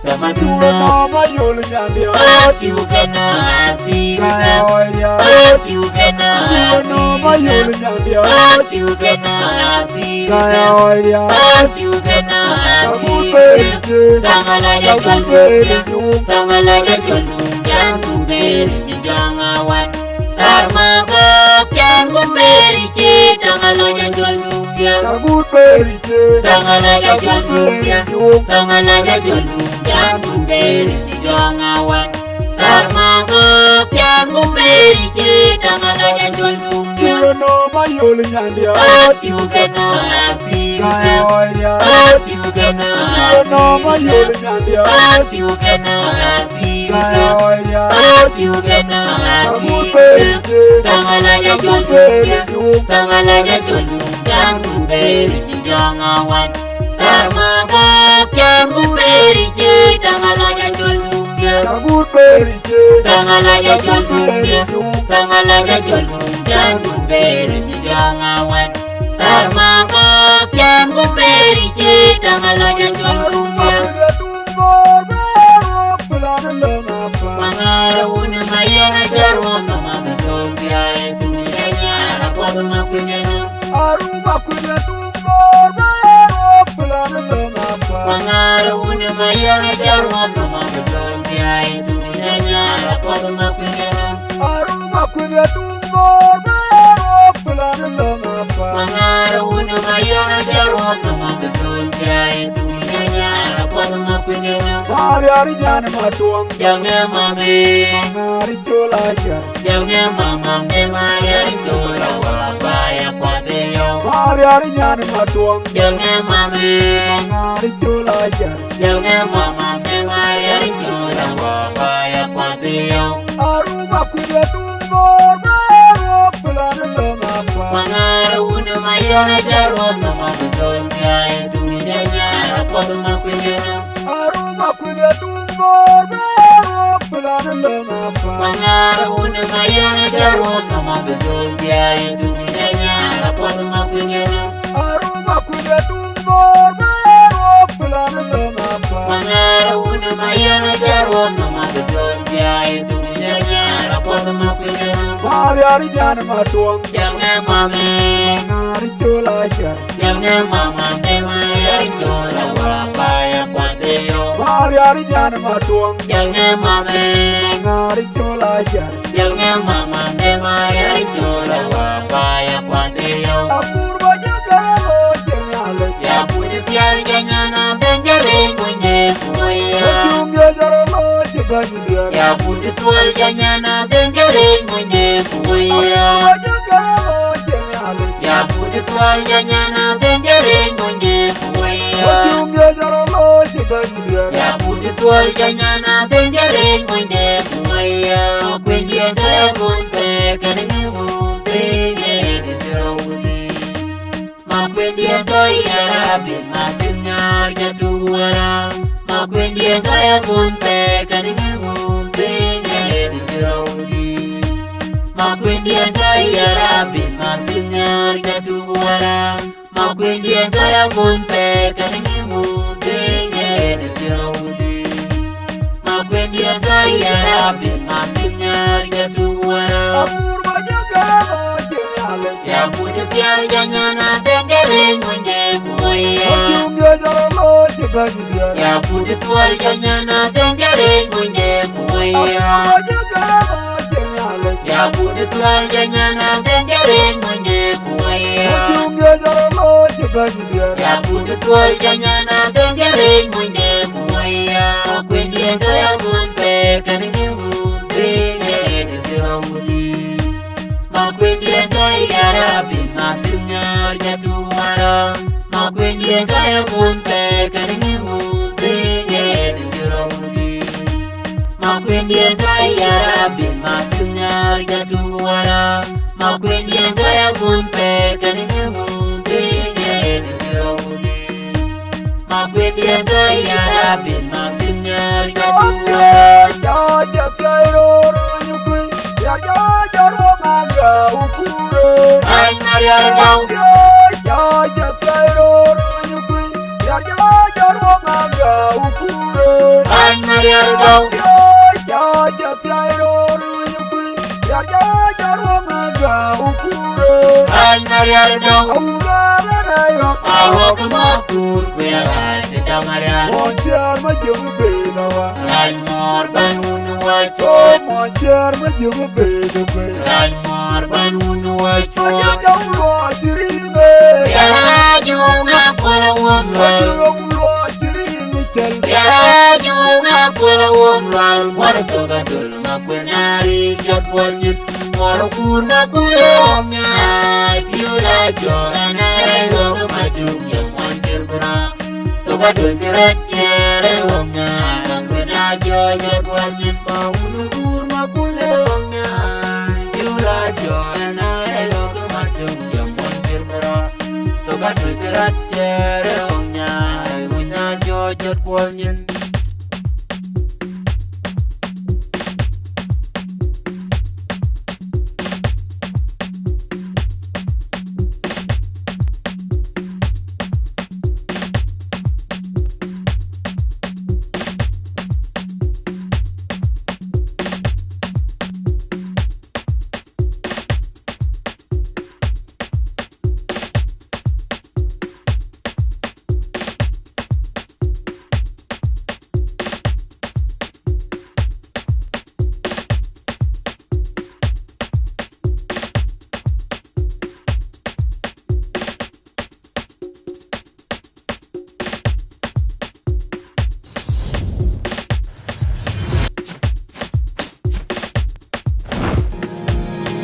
tamadulno. Nama yul nyandia. Ati ukena, ati ukena, ati ukena, Nama yul nyandia. ati ukena, ati Kaya ukena, oya. ati ukena, ati Kabuteri ukena. je. Tangalaja Kabuteri jolumya, je. tangalaja jolumya, kumberi jangawan. Tarmaga kyan kumberi je, tangalaja jolumya. Kabuteri je. Tangalaja jolumya, tangalaja jolumya, kumberi jangawan. Tarmaga kyan kumberi je, tangalaja jolumya. Nama yul nyandia. Ati ukena, ati Kaya ukena, oya. ati ukena, Nama ati yul ukena. nyandia. Ati ukena, ati Kaya ukena, oya. ati ukena, ati Kabuteri ukena. je. Tangalaja jolumya, tangalaja jolumya, kumberi jangawan. Tarmaga kyan kumberi je, tangalaja jolumya. Kabuteri je. Tangalaja jolumya, tangalaja jolumya, kumberi jangawan. Tarmaga kyan kumberi je, tangalaja jolumya. Kabuteri je. kwingena Mariari nyane matuang jange mame Mangari chola jar jange mama me mariari chola wa baya kwadeyo Mariari nyane matuang jange mame Mangari chola jar jange mama me mariari chola wa baya kwadeyo Aruma kude tungor Bero pelana loma pa mangara una mayana jaro no mabutol kaya dunia nyara kodu makwingena Aruma kude tungor Bero pelana loma pa mangara una mayana jaro no mabutol kaya dunia nyara kodu makwingena Aruma kude tungor Bero pelana loma pa mangara una mayana jaro no mabutol kaya dunia nyara kodu makwingena Mariari nyane matuang jange mame Mangari chola jar jange mama me mariari chola wa baya kwadeyo Mariari nyane matuang jange mame Mangari chola jar jange mama me mariari chola wa baya kwadeyo Apur baja galo jenale ya pudi piar janyana benjare kunye kuya Ejum ya jaro lo jibani dia ya pudi tual janyana benjare kunye kuya Baja galo jenale ya pudi tual janyana benjare kunye kuya Ejum ya jaro lo jibani dia ya pudi tual janyana benjare kunye kuya kunye kaya kunpe kanenge mumpe ngede terawuni Magwendia toy arabi matinya jatuwara Magwendia kaya kunpe kanenge mumpe ngede terawuni Magwendia toy arabi matinya jatuwara Magwendia kaya kunpe kanenge mumpe ngede terawuni Magwendia toy arabi matinya jatuwara Apur baja galo jenale Ya pude piar janyana bengere ngunde kuya Ejum ya jaro lo jibani dia Ya pude tual janyana bengere ngunde kuya Baja galo jenale Ya pude tual janyana bengere ngunde kuya Ejum ya jaro lo jibani dia Ya pude tual janyana bengere ngunde kuya Kwendi kaya kunpe kanenge mumpe ngede terawuli Magwendi kaya arabi matinya jatuwara Magwendi kaya kunpe kanenge mumpe ngede terawuli Magwendi kaya arabi matinya jatuwara Magwendi kaya kunpe kanenge mumpe ngede terawuli Magwendi kaya arabi matinya jatuwara Jaja Jairo Runyukui Jaja Jaro Manga Ukure Ay Mariar Mau Jaja Jairo Runyukui Jaja Jaro Manga Ukure Ay Mariar Mau Jaja Jairo Runyukui Jaja Jaro Manga Ukure Ay Mariar Mau Aurara Nayo Awo kumakur kuya Tita Mariar Monjar Majumu Benawa Ay Mor Banunu Wachot Monjar Majumu Benawa Ay Mor Banunu Aja Wachot Jaulo Jirime Biara Junga Kula Wumlal Jaulo Jirime Chel Biara Junga Kula Wumlal Wara Toga Dul Makwenari Jatwajit Wara Kurma Kule Omnya Piura Joana Rego Majum Yang Wantir Bura Toga Dul Kirat Jere Omnya Kwena Joja Jatwajit Paunu Kurma Kule Omnya Piura Joana Rego Majum Yang Wantir Bura Toga Dul Kirat Jere Omnya Kwena Joja Jatwajit